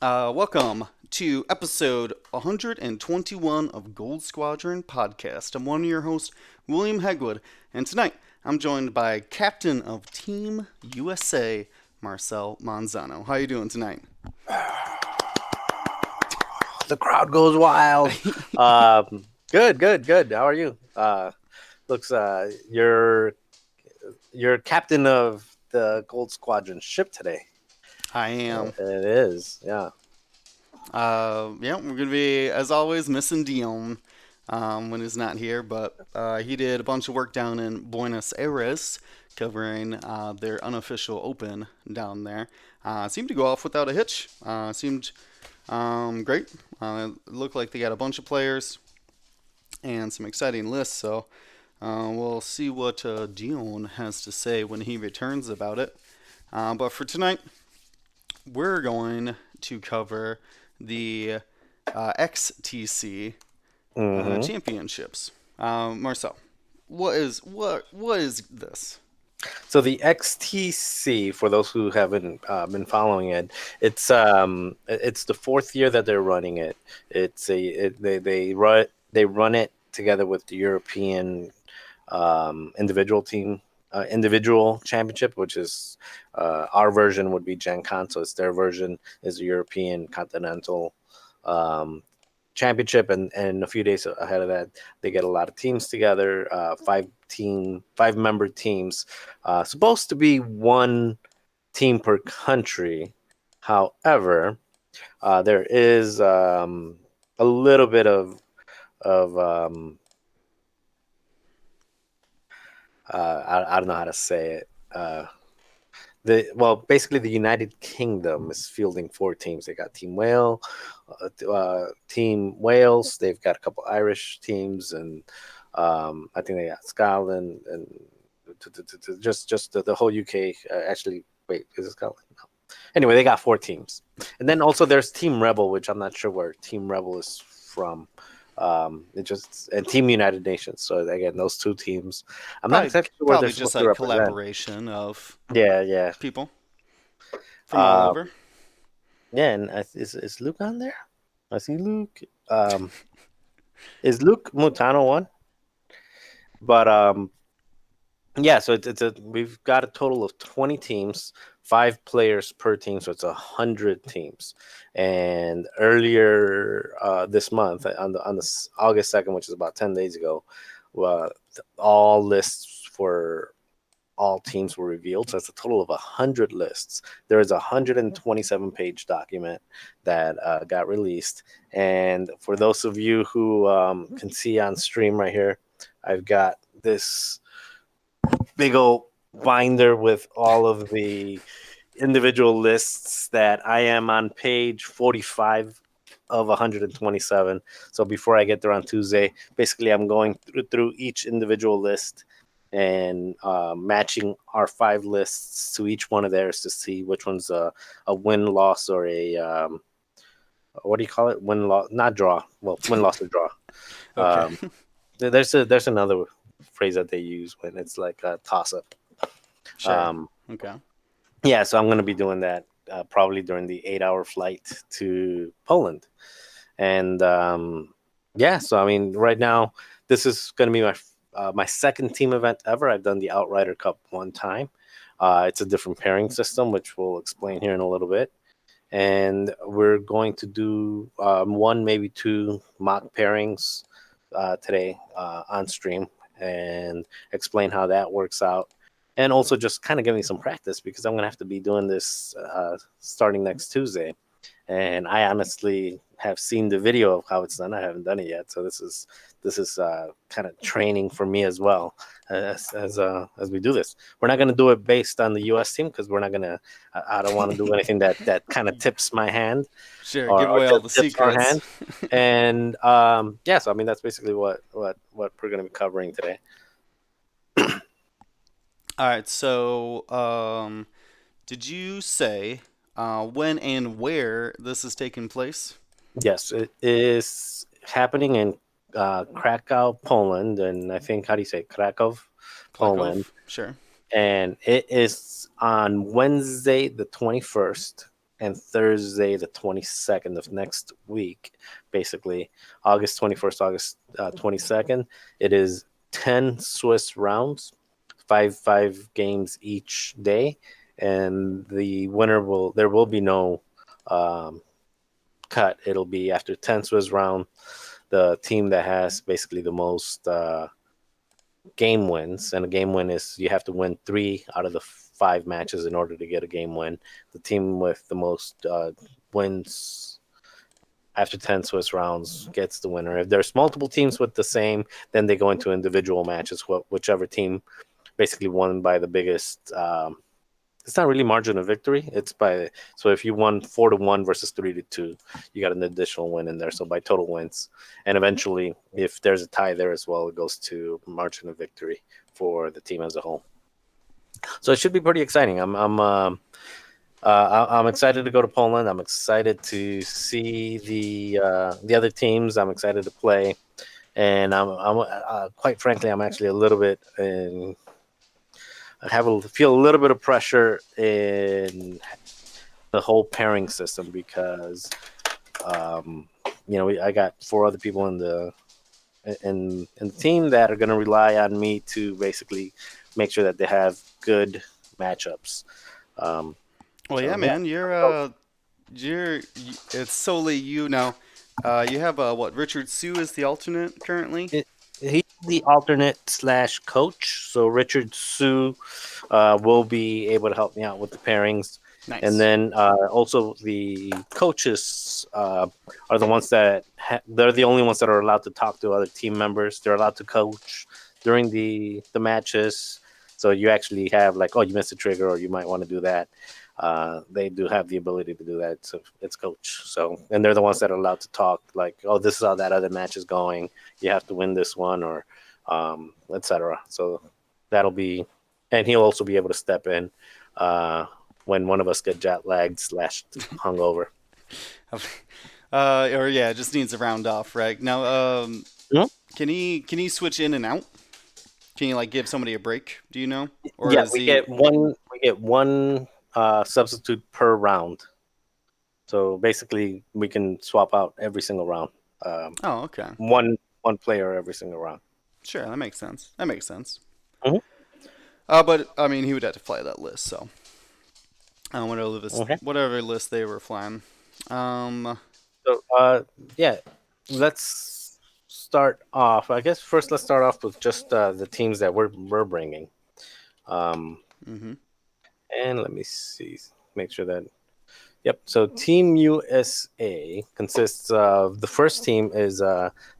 Welcome to episode 121 of Gold Squadron Podcast. I'm one of your hosts, William Hegwood, and tonight I'm joined by Captain of Team USA, Marcel Manzano. How you doing tonight? The crowd goes wild. Good. How are you? Looks you're captain of the Gold Squadron ship today. I am. It is, yeah. Yeah, we're gonna be, as always, missing Dion when he's not here, but he did a bunch of work down in Buenos Aires covering their unofficial open down there. Seemed to go off without a hitch. Seemed great. It looked like they got a bunch of players and some exciting lists, so we'll see what Dion has to say when he returns about it. But for tonight, we're going to cover the XTC hmm championships. Marcel, what is this? So the XTC, for those who haven't been following it, it's the fourth year that they're running it. They run it together with the European individual championship, which is our version would be Gen Con. So it's their version is the European Continental um, Championship, and a few days ahead of that, they get a lot of teams together, 5 member teams, supposed to be one team per country. However, there is a little bit of I don't know how to say it. Basically, the United Kingdom is fielding 4 teams. They got Team Wales. They've got a couple Irish teams, and I think they got Scotland and just the whole UK. Actually, wait, is it Scotland? No. Anyway, they got 4 teams, and then also there's Team Rebel, which I'm not sure where Team Rebel is from. It just and Team United Nations. So again, those 2 teams. I'm not Probably, exactly sure where they're probably just supposed to a represent. collaboration of Yeah. people from all Uh, over. yeah, and is Luke on there? I see Luke. Um, is Luke Mutano one? But yeah. So we've got a total of 20 teams, 5 players per team, so it's 100 teams. And earlier this month, on the August 2nd, which is about 10 days ago, uh, all lists for all teams were revealed. So it's a total of 100 lists. There is a 127-page document that got released. And for those of you who can see on stream right here, I've got this big old binder with all of the individual lists that I am on page 45 of 127. So before I get there on Tuesday, basically I'm going through each individual list and matching our 5 lists to each one of theirs to see which one's a win, loss, or a what do you call it? Win, loss, not draw. Well, win, loss, or draw. Okay, Um, there's another phrase that they use when it's like a toss up. sure. Um, Okay. yeah, so I'm going to be doing that probably during the 8-hour flight to Poland. And yeah, so I mean, right now, this is going to be my second team event ever. I've done the Outrider Cup one time. It's a different pairing system, which we'll explain here in a little bit. And we're going to do one, maybe 2 mock pairings today on stream and explain how that works out. And also just kind of give me some practice because I'm going to have to be doing this starting next Tuesday. And I honestly have seen the video of how it's done. I haven't done it yet, so this is kind of training for me as well as we do this. We're not going to do it based on the U.S. team because we're not going to. I don't want to do anything that kind of tips my hand Sure, or, give or away all just the tips our secrets. hand. And yeah, so I mean that's basically what we're going to be covering today. All right, so did you say when and where this is taking place? Yes, it is happening in Krakow, Poland, and I think how do you say Krakow, Klekov? Poland, Sure. and it is on Wednesday the 21st, and Thursday the 22nd of next week, basically August 21st, August 22nd. It is 10 Swiss rounds, five games each day, and the winner will there will be no um, cut. It'll be after 10 Swiss round. The team that has basically the most game wins, and a game win is you have to win 3 out of the 5 matches in order to get a game win. The team with the most wins after 10 Swiss rounds gets the winner. If there's multiple teams with the same, then they go into individual matches. Whichever team basically won by the biggest. It's not really margin of victory. It's by so if you won 4-1 versus 3-2, you got an additional win in there. So by total wins, and eventually, if there's a tie there as well, it goes to margin of victory for the team as a whole. So it should be pretty exciting. I'm excited to go to Poland. I'm excited to see the other teams. I'm excited to play, and I'm quite frankly, I'm actually a little bit in. Feel a little bit of pressure in the whole pairing system because um, I got 4 other people in the team that are going to rely on me to basically make sure that they have good matchups. Um, Well, yeah, so yeah, man, it's solely you now. You have what? Richard Sue is the alternate currently. he's the alternate slash coach. So Richard Sue will be able to help me out with the pairings. And Nice. then also the coaches are the ones that they're the only ones that are allowed to talk to other team members. They're allowed to coach during the matches. So you actually have like, oh, you missed a trigger, or you might want to do that. They do have the ability to do that. So it's coach. So and they're the ones that are allowed to talk like, oh, this is how that other match is going. You have to win this one, or etc. So that'll be, and he'll also be able to step in when one of us get jet lagged slash hungover. Or yeah, it just needs a round off, right? Now, Mhm. can he switch in and out? Can you like give somebody a break? Do you know, or Yeah, is we he? get one. We get one substitute per round. So basically, we can swap out every single round. Um, Oh, okay, one player every single round. sure, that makes sense. That makes sense. Mhm. But I mean, he would have to fly that list, so Okay. whatever list they were flying. Um, So yeah, let's start off. I guess first let's start off with just the teams that we're bringing. Um, mm-hmm. and let me see, make sure that. Yep. So Team USA consists of the first team is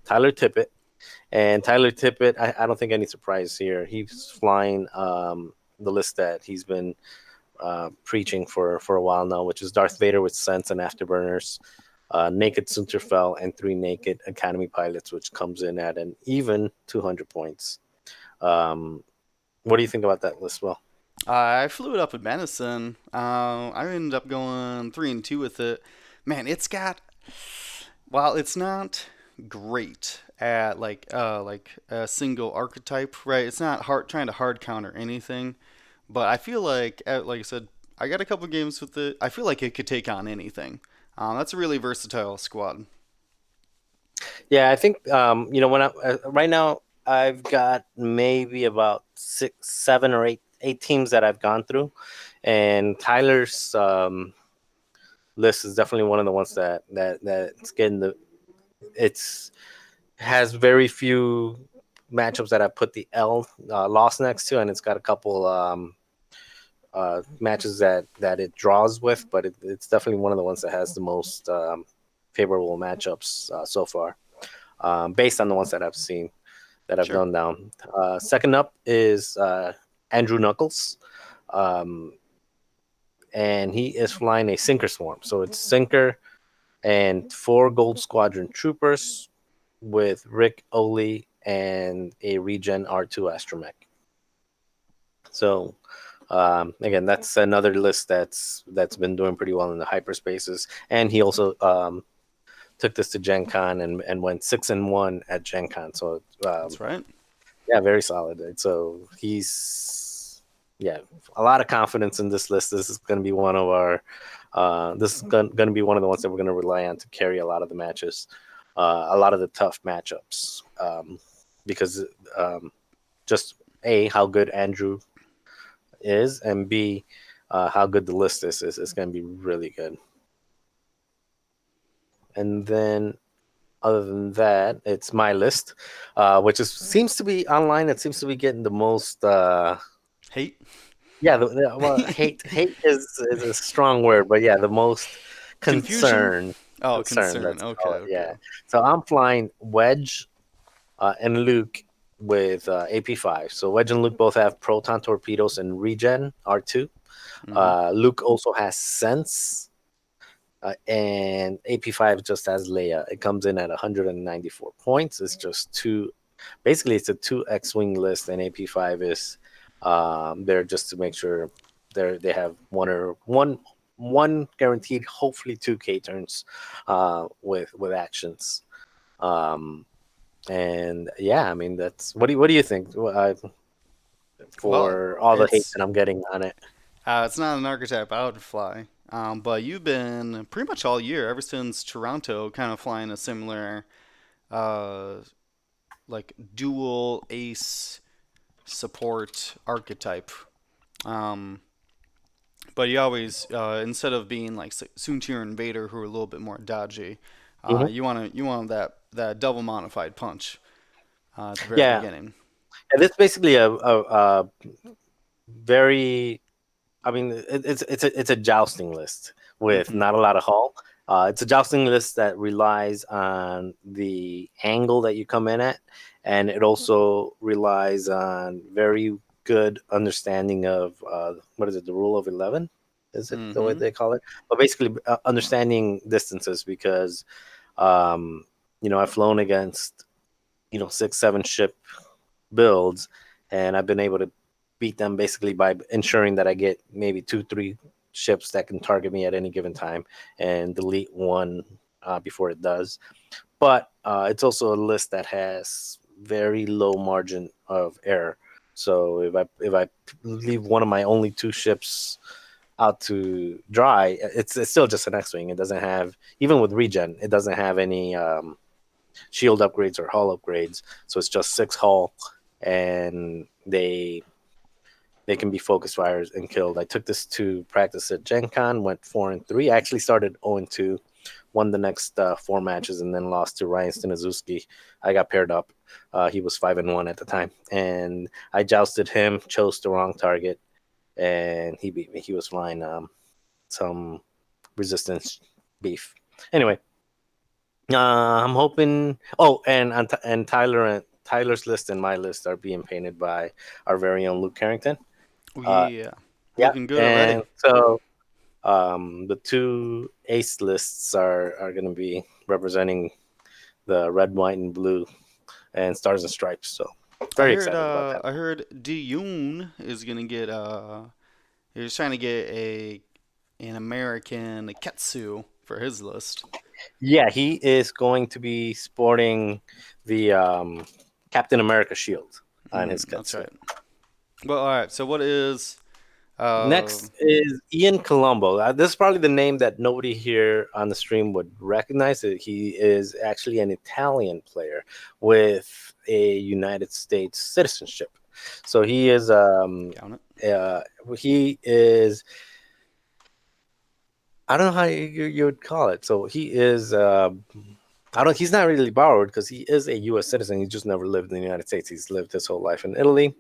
Tyler Tippett, and Tyler Tippett. I don't think any surprise here. He's flying the list that he's been preaching for a while now, which is Darth Vader with Sense and Afterburners, Naked Sunterfell, and 3 Naked Academy Pilots, which comes in at an even 200 points. Um, what do you think about that list, Will? I flew it up in medicine. I ended up going 3-2 with it. Man, it's got while it's not great at like a single archetype, right? It's not hard trying to hard counter anything, but I feel like I said, I got a couple games with it. I feel like it could take on anything. That's a really versatile squad. Yeah, I think when right now I've got maybe about 6, 7, or 8 teams that I've gone through, and Tyler's list is definitely one of the ones that's getting the it's has very few matchups that I put the L loss next to, and it's got a couple matches that it draws with, but it's definitely one of the ones that has the most favorable matchups so far, based on the ones that I've seen that I've Sure. done down. Second up is Andrew Knuckles, um, and he is flying a Sinker Swarm. So it's Sinker and 4 Gold Squadron Troopers with Rick Oley and a Regen R2 Astromech. So again, that's another list that's been doing pretty well in the hyperspaces, and he also took this to Gen Con and went 6-1 at Gen Con. So That's right. yeah, very solid. So he's, yeah, a lot of confidence in this list. This is going to be one of our This is going to be one of the ones that we're going to rely on to carry a lot of the matches, a lot of the tough matchups, because just A, how good Andrew is, and B, how good the list is going to be really good. And then other than that, it's my list, which is seems to be online. It seems to be getting the most. Hate. Yeah, well, hate is a strong word, but yeah, the most Confusion. concern Oh, concern. concern. Let's Okay, call it. okay. Yeah. So I'm flying Wedge and Luke with AP5. So Wedge and Luke both have proton torpedoes and regen R2. Mm-hmm. Luke also has sense, and AP5 just has Leia. It comes in at 194 points. It's just two. Basically, it's a two X-wing list, and AP5 is there just to make sure they have one guaranteed, hopefully two K turns with actions. Um, and yeah, I mean that's what do you think Well, for all the hate it's that I'm getting on it? it's not an archetype I would fly. But you've been pretty much all year, ever since Toronto, kind of flying a similar, uh, like dual ace support archetype. Um, but you always, instead of being like Soontir and Vader, who are a little bit more dodgy, Hmm. you want that double modified punch at the very Yeah, beginning. and it's basically a very I mean, it's a jousting list with Hmm. not a lot of hull. It's a jousting list that relies on the angle that you come in at, and it also relies on very good understanding of what is it, the rule of 11? Is it the way Hmm. they call it? But basically, understanding distances because um, I've flown against 6, 7 ship builds, and I've been able to beat them basically by ensuring that I get maybe 2, 3 ships that can target me at any given time and delete one before it does. But it's also a list that has very low margin of error. So if I leave one of my only 2 ships out to dry, it's still just an X-wing. It doesn't have, even with regen, it doesn't have any shield upgrades or hull upgrades. So it's just 6 hull, and they can be focus fires and killed. I took this to practice at Gen Con, went 4-3. I actually started 0-2, won the next 4 matches, and then lost to Ryan Staniszewski. I got paired up. He was 5-1 at the time, and I jousted him, chose the wrong target, and he beat me. He was flying some resistance beef. Anyway, I'm hoping. Oh, and Tyler's list and my list are being painted by our very own Luke Carrington. Oh Uh, yeah, yeah, looking good already. and so the two ace lists are going to be representing the red, white, and blue, and stars and stripes. So I very heard excited about that. I heard Diyun is gonna get he's trying to get an American Ketsu for his list. Yeah, he is going to be sporting the Captain America shield on his That's Ketsu. right. Well, all right. So what is uh Next is Ian Colombo. This is probably the name that nobody here on the stream would recognize. He is actually an Italian player with a United States citizenship. So count it? uh, he is I don't know how you would call it. So he is I don't he's not really borrowed because he is a US citizen. He just never lived in the United States. He's lived his whole life in Italy,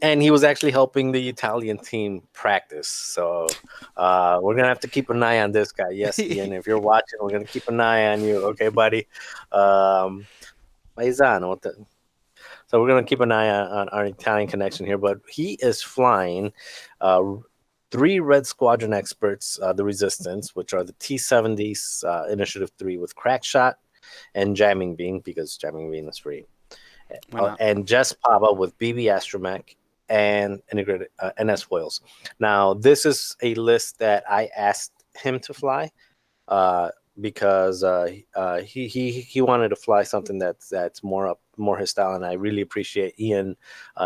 and he was actually helping the Italian team practice. So we're gonna have to keep an eye on this guy. Yes, Ian, if you're watching, we're gonna keep an eye on you. Okay, buddy. Um, Paisano. So we're gonna keep an eye on our Italian connection here. But he is flying. Uh, 3 Red Squadron experts, the Resistance, which are the T-70s, Initiative 3 with Crackshot and Jamming Beam, because Jamming Beam is free, Why not? and Jess Pava with BB Astromech and integrated NS foils. Now, this is a list that I asked him to fly uh, because he wanted to fly something that's more his style, and I really appreciate Ian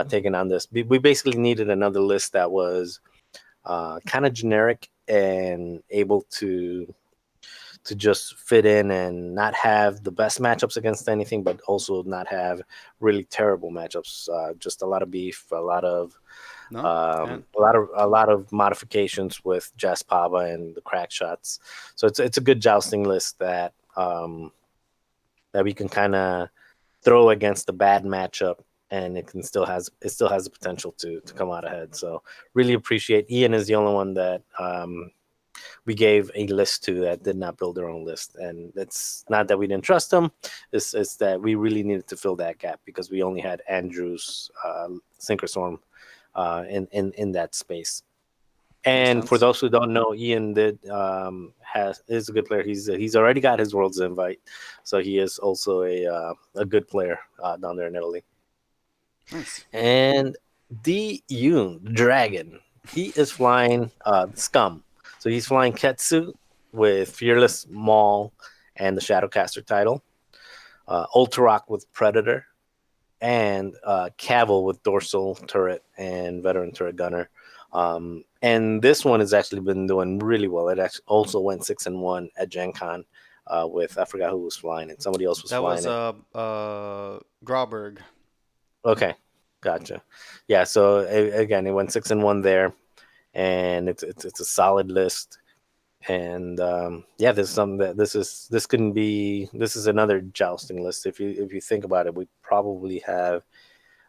taking on this. We basically needed another list that was kind of generic and able to just fit in and not have the best matchups against anything, but also not have really terrible matchups. Just a lot of beef, No, and a lot of modifications with Jaspava and the crack shots. So it's a good jousting list that we can kind of throw against a bad matchup, and it still has the potential to come out ahead. So really appreciate. Ian is the only one that we gave a list to that did not build their own list, and it's not that we didn't trust them. It's that we really needed to fill that gap because we only had Andrew's Synchro in that space. makes And for sense. those who don't know, Ian did has is a good player. He's already got his World's invite, so he is also a good player down there in Italy. Nice. And D Yoon Dragon, he is flying Scum, so he's flying Ketsu with Fearless Maul and the Shadowcaster title, Ultrarock with Predator, and Cavill with Dorsal Turret and Veteran Turret Gunner. And this one has actually been doing really well. It actually also went 6-1 at Gen Con with I forgot who was flying it. Somebody else was That flying was it. Grauberg. Okay, gotcha. Yeah, so again, it went 6-1 there, and it's a solid list. And yeah, there's some that this is another jousting list. If you think about it, we probably have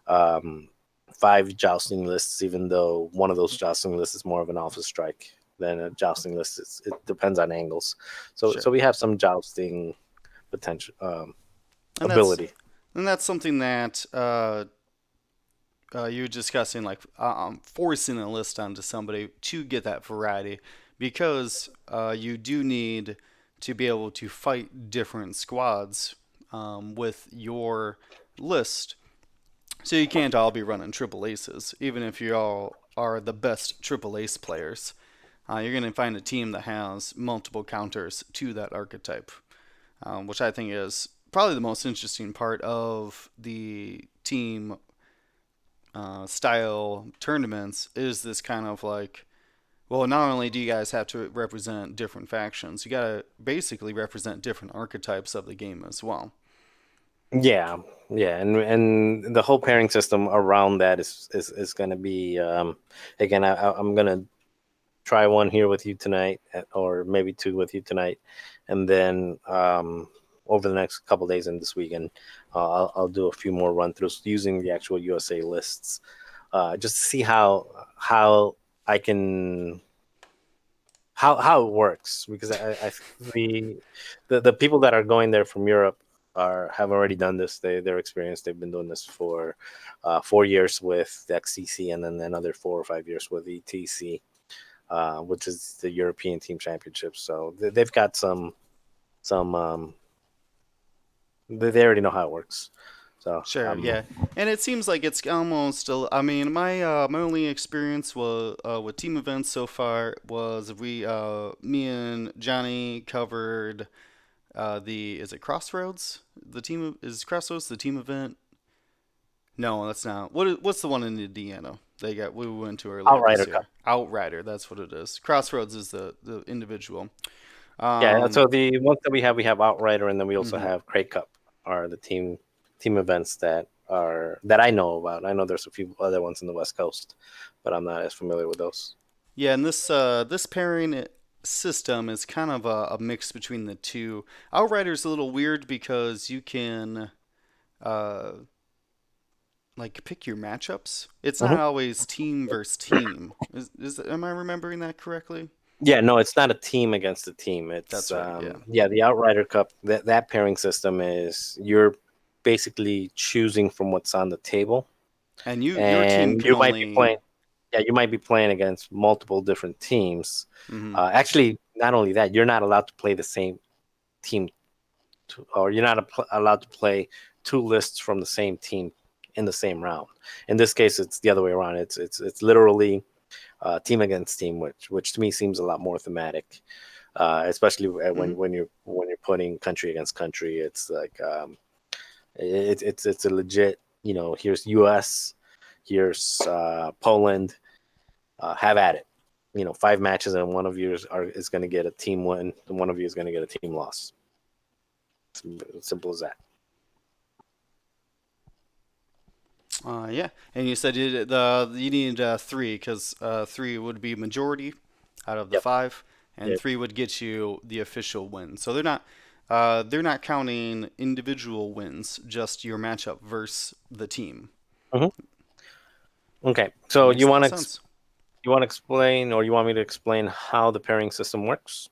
um, 5 jousting lists, even though one of those jousting lists is more of an alpha strike than a jousting list. It depends on angles. So Sure. we have some jousting potential And that's ability. and that's something that you were discussing, like forcing a list onto somebody to get that variety, because you do need to be able to fight different squads with your list. So you can't all be running triple aces, even if you all are the best triple ace players. You're going to find a team that has multiple counters to that archetype, which I think is probably the most interesting part of the team style tournaments. Is this kind of like, well, not only do you guys have to represent different factions, you got to basically represent different archetypes of the game as well. Yeah, yeah, and the whole pairing system around that is going to be again. I'm going to try one here with you tonight, or maybe 2 with you tonight, and then over the next couple days and this weekend, I'll do a few more run throughs using the actual USA lists, just to see how I can how it works because I the people that are going there from Europe are have already done this. They're experienced. They've been doing this for 4 years with XCC and then another 4 or 5 years with ETC, which is the European Team Championship. So they've got some they already know how it works. So Sure, yeah, and it seems like it's almost still. I mean, my only experience was with team events so far was me and Johnny covered the is it Crossroads? The team is Crossroads the team event? No, that's not. What's the one in Indiana? We went to earlier Outrider this Cup. year. Outrider, that's what it is. Crossroads is the individual. Yeah. Um, So the ones that we have Outrider, and then we also mhm. have Crate Cup are the team events that I know about. I know there's a few other ones in the West Coast, but I'm not as familiar with those. Yeah, and this pairing system is kind of a mix between the two. Outrider's a little weird because you can uh, like pick your matchups. It's Hmm. not always team versus team. Is am I remembering that correctly? Yeah, no, it's not a team against a team. It's That's right. Yeah, yeah, the Outrider Cup. That pairing system is you're basically choosing from what's on the table, and your team and can you might be only. playing. Yeah, you might be playing against multiple different teams. Hmm. Actually, not only that, you're not allowed to play the same team, or you're not allowed to play 2 lists from the same team in the same round. In this case, it's the other way around. It's literally team against team, which to me seems a lot more thematic, especially Hmm. when you're putting country against country. It's like it's a legit. Here's U.S., here's Poland. Have at it. 5 matches, and one of you is going to get a team win, and one of you is going to get a team loss. It's simple as that. Yeah, and you said you need three because three would be majority out of the Yep. five, and Yep. three would get you the official win. So they're not counting individual wins, just your matchup versus the team. Hmm. Okay. That So makes a lot of sense. you want to explain, or you want me to explain how the pairing system works?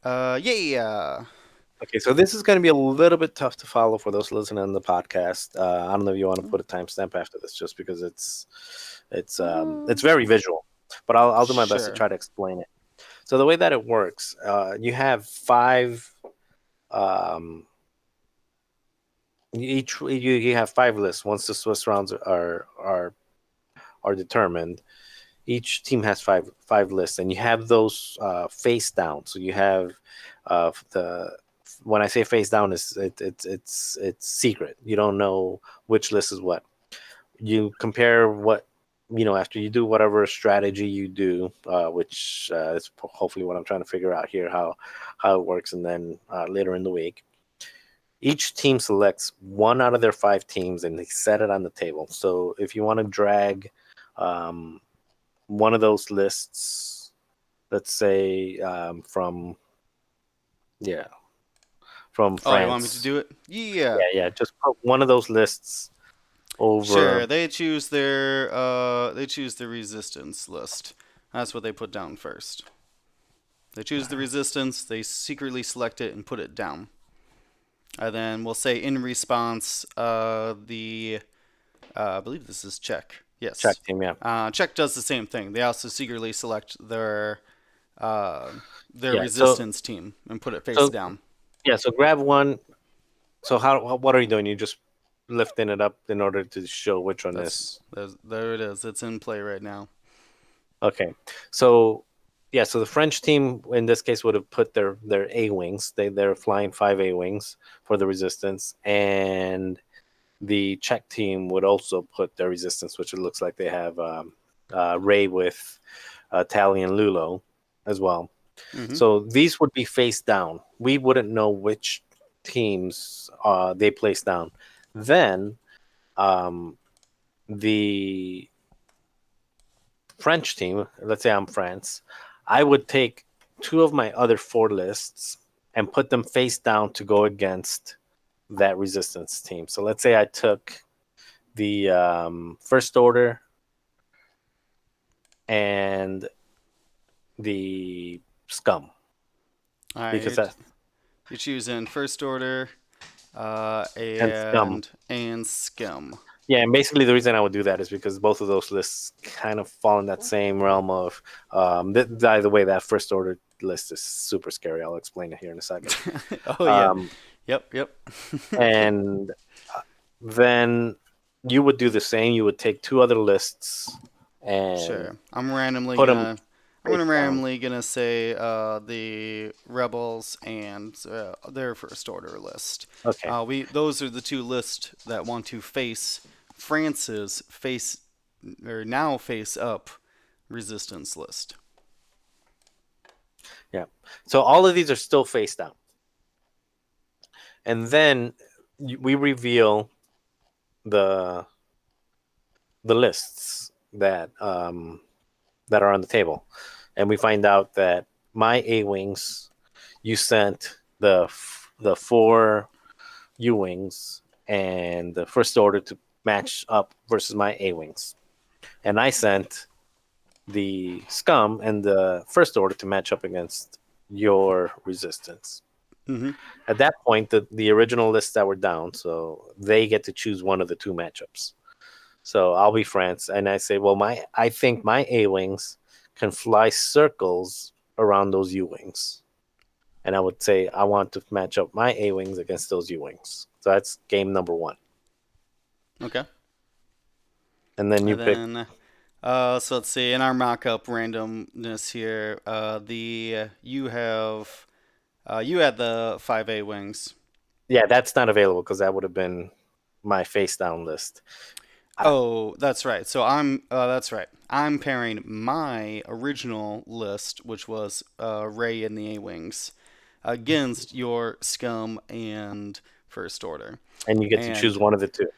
Yeah. Okay, so this is going to be a little bit tough to follow for those listening on the podcast. I don't know if you want to put a timestamp after this, just because it's Um, very visual. But I'll do my best to sure. try to explain it. So the way that it works, you have five. Um, you have 5 lists. Once the Swiss rounds are determined, each team has five lists, and you have those face down. So you have the when I say face down, it's secret. You don't know which list is what. You compare what after you do whatever strategy you do, which is hopefully what I'm trying to figure out here, how it works, and then later in the week. Each team selects one out of their 5 teams and they set it on the table. So if you want to drag um, one of those lists, let's say yeah, from Oh, you want me to France. do it? Yeah. Yeah, just put one of those lists Sure. over. They choose the resistance list. That's what they put down first. They choose the resistance, they secretly select it and put it down. And then we'll say in response, I believe this is Czech. Check Yes. team, yeah. Czech does the same thing. They also secretly select uh, their Yeah. So resistance team and put it face so down. yeah, so grab one. So what are you doing? You just lifting it up in order to show which one is. There it is. It's in play right now. Okay. So yeah, so the French team in this case would have put their A wings. They're flying 5 A wings for the resistance, and the Czech team would also put their resistance, which it looks like they have Ray with Tally and Lulo as well. Mm-hmm. So these would be face down. We wouldn't know which teams they place down. Then um, the French team, let's say I'm France, I would take 2 of my other 4 lists and put them face down to go against that resistance team. So let's say I took the first order and the scum, All right. because that You're choosing first order and scum. and scum. Yeah, and basically the reason I would do that is because both of those lists kind of fall in that same realm of. By the way, that first order list is super scary. I'll explain it here in a second. Oh yeah. Um, Yep. and then you would do the same. You would take 2 other lists and Sure. put them I'm face gonna down. randomly gonna say the rebels and their first order list. Okay. We those are the two lists that want to face France's face or now face up resistance list. Yeah. So all of these are still face down, and then we reveal the the lists that are on the table, and we find out that my A wings, you sent the 4 U wings and the first order to match up versus my A wings, and I sent the scum and the first order to match up against your resistance. Mm-hmm. At that point, the original lists that were down, so they get to choose one of the 2 matchups. So I'll be France, and I say, well, I think my A wings can fly circles around those U wings, and I would say I want to match up my A wings against those U wings. So that's game number 1, Okay. and then you And pick. then so let's see in our mock-up randomness here, the you had the 5A wings. Yeah, that's not available because that would have been my face down list. Oh, that's right. So that's right. I'm pairing my original list, which was Ray and the A-Wings, against your Scum and First Order. And you get to choose And one of the two.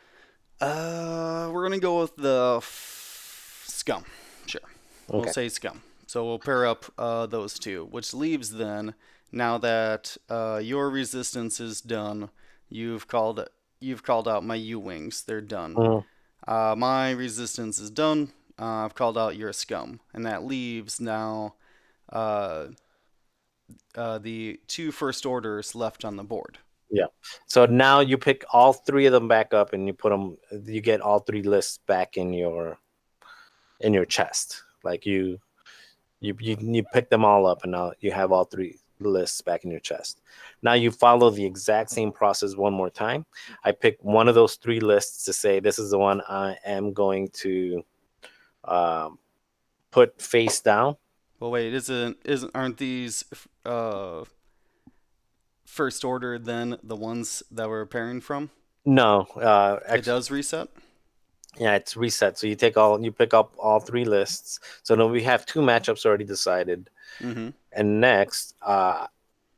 we're gonna go with the Scum. Sure, we'll Okay. say Scum. So we'll pair up those two, which leaves then, now that your resistance is done, you've called you've called out my U-Wings. They're done. Mhm. My resistance is done. I've called out your scum, and that leaves now uh, the two first orders left on the board. Yeah. So now you pick all three of them back up, and you put them. You get all three lists back in your chest. Like you pick them all up, and now you have all three lists back in your chest. Now you follow the exact same process one more time. I pick one of those three lists to say this is the one I am going to um, put face down. Well, wait, isn't aren't these first order then the ones that we're pairing from? No, It does reset. yeah, it's reset. So you pick up all three lists. So now we have two matchups already decided. Mm-hmm. And next, I'm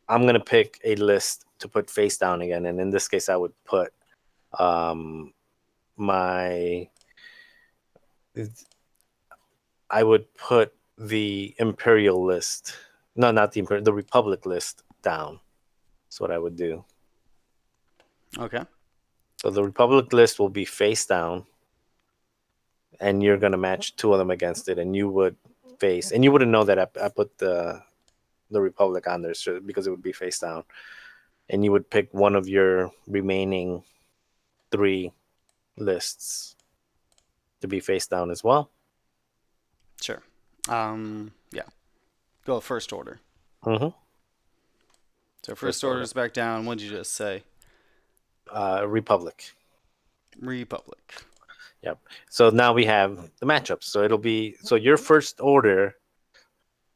gonna pick a list to put face down again. And in this case, I would put um, my I would put the Imperial list. No, not the Imperial, the Republic list down. That's what I would do. Okay. So the Republic list will be face down, and you're gonna match two of them against it, and you would face, and you wouldn't know that I put the Republic on there because it would be face down, and you would pick one of your remaining three lists to be face down as well. Sure. Yeah. Go first order. Mm-hmm. So first First order order, is back down. What'd you just say? Republic. Republic. Yep. So now we have the matchups. So it'll be so your first order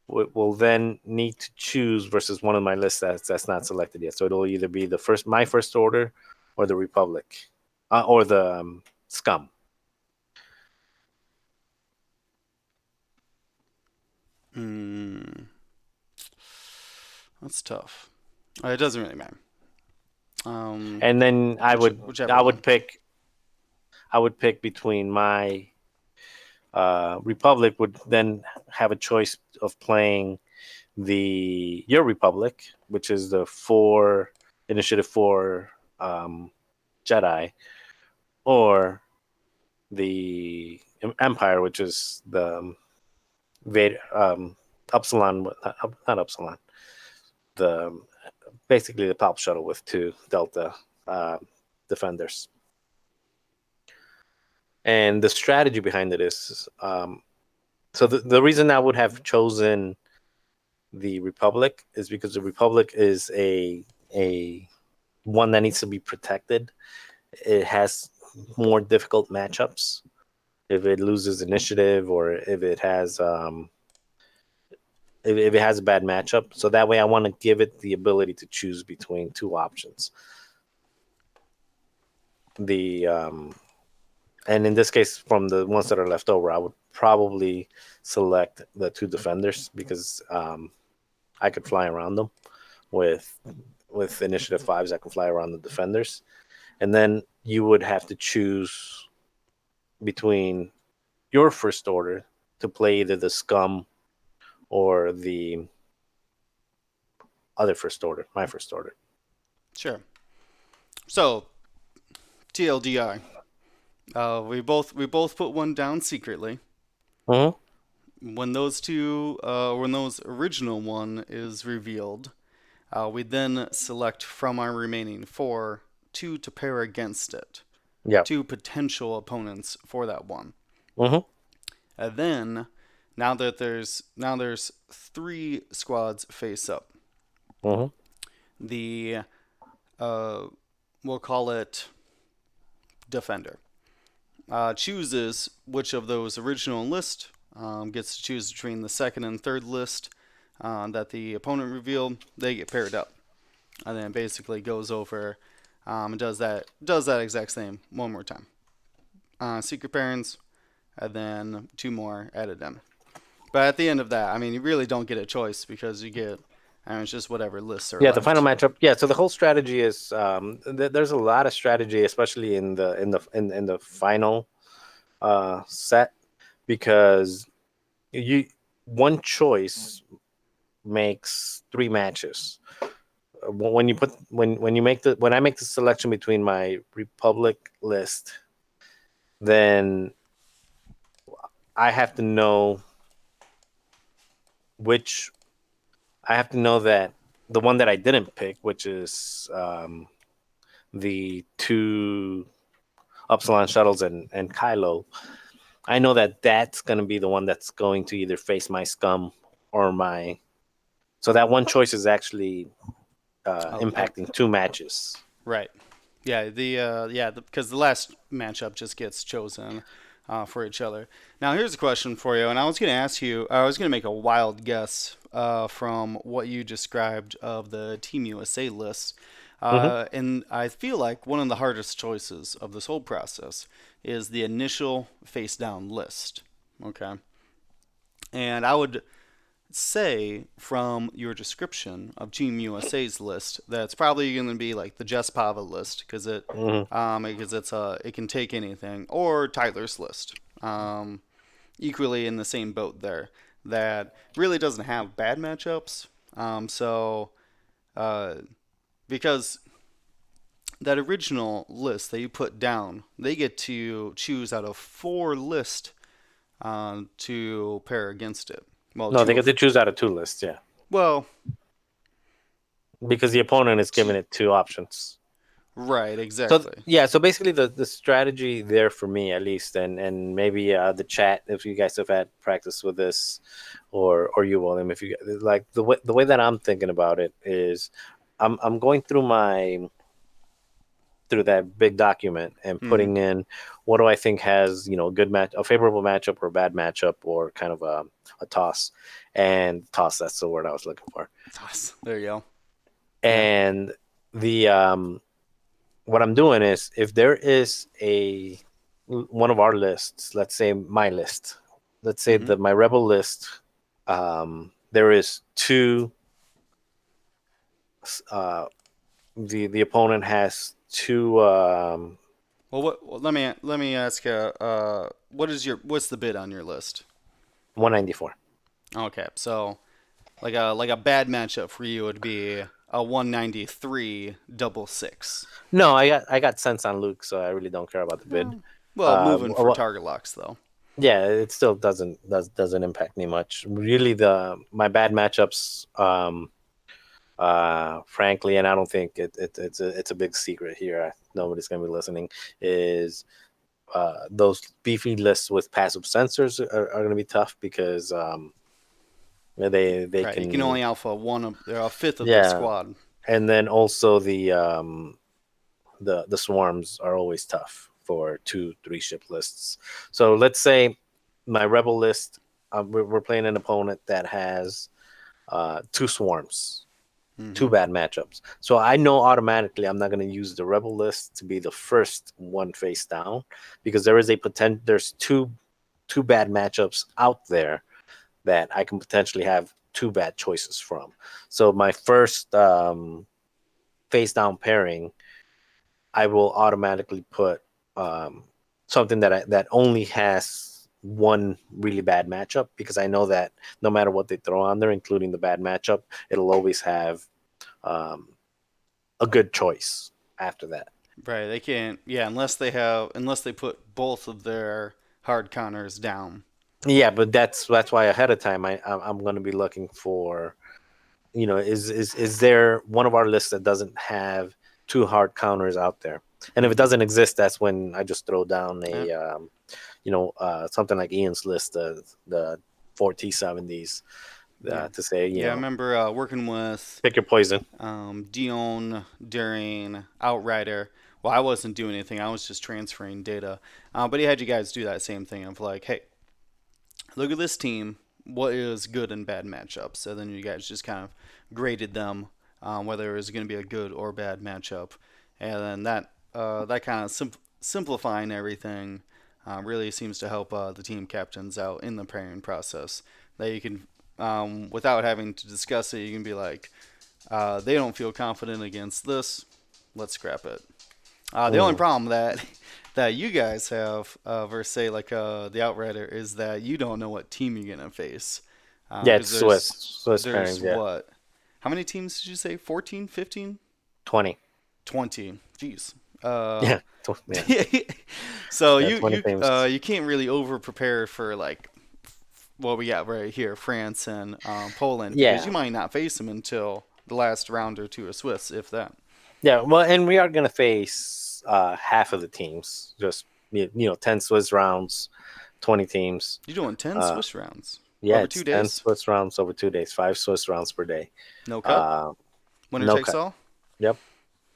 will then need to choose versus one of my lists that's not selected yet. So it'll either be the first my first order or the Republic, or the Scum. Hmm. That's tough. It doesn't really matter. And then Whichever I one. would pick between my Republic would then have a choice of playing the your Republic, which is the four Initiative 4 Jedi, or the Empire, which is the Vader, Upsilon, not Upsilon, the basically the Palp shuttle with two Delta uh, defenders. And the strategy behind it is so the reason I would have chosen the Republic is because the Republic is a one that needs to be protected. It has more difficult matchups if it loses initiative or if it has a bad matchup. So that way, I want to give it the ability to choose between two options. The and in this case, from the ones that are left over, I would probably select the two defenders because I could fly around them with initiative fives. I can fly around the defenders, and then you would have to choose between your first order to play either the scum or the other first order, my first order. Sure. So TLDI. We both put one down secretly. Mm-hmm. When those original one is revealed, we then select from our remaining four two to pair against it, Yeah. two potential opponents for that one. Mm-hmm. And then now there's three squads face up. Mm-hmm. The uh, we'll call it defender. Chooses which of those original list, gets to choose between the second and third list that the opponent revealed. They get paired up, and then basically goes over and does that exact same one more time. secret pairings, and then two more added in. But at the end of that, I mean, you really don't get a choice because you get, I mean, it's just whatever lists are Yeah, the final left. matchup. Yeah, so the whole strategy is there's a lot of strategy, especially in the final set, because you one choice makes three matches. When you put when you make the when I make the selection between my Republic list, then I have to know which I have to know that the one that I didn't pick, which is the two Upsilon shuttles and Kylo, I know that that's going to be the one that's going to either face my scum or my. So that one choice is actually Oh, impacting two matches. right. Yeah, because the last matchup just gets chosen for each other. Now, here's a question for you, and I was going to ask you. I was going to make a wild guess from what you described of the Team USA list, Hmm. and I feel like one of the hardest choices of this whole process is the initial face down list. Okay, and I would say from your description of Team USA's list that it's probably going to be like the Jess Pava list Hmm. because it can take anything, or Tyler's list. Equally in the same boat there, that really doesn't have bad matchups. So uh, because that original list that you put down, they get to choose out of four lists to pair against it. Well, No, they two get to of choose out of two lists, yeah, well, because the opponent is giving two, it two options. right, So exactly. yeah, so basically the strategy there for me at least, and maybe the chat if you guys have had practice with this, or you William if you like the way that I'm thinking about it is, I'm going through that big document and Mm-hmm. putting in what do I think has a good match, a favorable matchup or a bad matchup or kind of a toss, and toss, that's the word I was looking for, Toss. There you go. Yeah. and the what I'm doing is if there is a one of our lists, let's say my list, let's say Mm-hmm. that my rebel list, there is two. Uh, the opponent has two Let me ask you. What's the bid on your list? 194. Okay, so like a bad matchup for you would be a 193 double six. No, I got sense on Luke, so I really don't care about the bid. Oh. Well, moving for Well, target locks though. yeah, it still doesn't impact me much. Really, the my bad matchups, frankly, and I don't think it's a big secret here. Nobody's gonna be listening. Is those beefy lists with passive sensors are gonna be tough because they Right, you can only can, alpha one of they're a fifth of the yeah, squad. and then also the swarms are always tough for 2 3 ship lists. So let's say my rebel list, we're playing an opponent that has two swarms, two Mm-hmm. bad matchups. So I know automatically I'm not going to use the rebel list to be the first one face down, because there is a potential. There's two bad matchups out there that I can potentially have two bad choices from. So my first face down pairing, I will automatically put um, something that only has one really bad matchup, because I know that no matter what they throw on there, including the bad matchup, it'll always have um, a good choice after that. Right, they can't. Yeah, unless they put both of their hard counters down. Yeah, but that's why ahead of time I'm going to be looking for, is there one of our lists that doesn't have two hard counters out there? And if it Mm-hmm. doesn't exist, that's when I just throw down Yep. a something like Ian's list, the 4T70s, Yeah. to say, Yeah, I remember working with pick your poison. Dion during Outrider. Well, I wasn't doing anything. I was just transferring data. But he had you guys do that same thing of like, hey, look at this team. What is good and bad matchups? And then you guys just kind of graded them, whether it was going to be a good or bad matchup. And then that kind of simplifying everything really seems to help the team captains out in the pairing process. That you can, without having to discuss it, you can be like, they don't feel confident against this. Let's scrap it. The only Mm. problem that that you guys have versus say like the Outrider is that you don't know what team you're gonna face Yeah, because it's Swiss there's pairings. Yeah, what, how many teams did you say? 14, 15, 20. 20? Jeez. Uh, Yeah, yeah, so yeah. 20 teams. you can't really over prepare for like what we got right here, France and Poland, because you Yeah, might not face them until the last round or two of Swiss, if that. yeah. Well, and we are gonna face half of the teams. Just 10 Swiss rounds, 20 teams. You're doing 10 Uh, Swiss rounds yeah, over two it's 10 days. Swiss rounds over 2 days, 5 Swiss rounds per day. No cut. Uh, Winner no takes cut. all. Yep.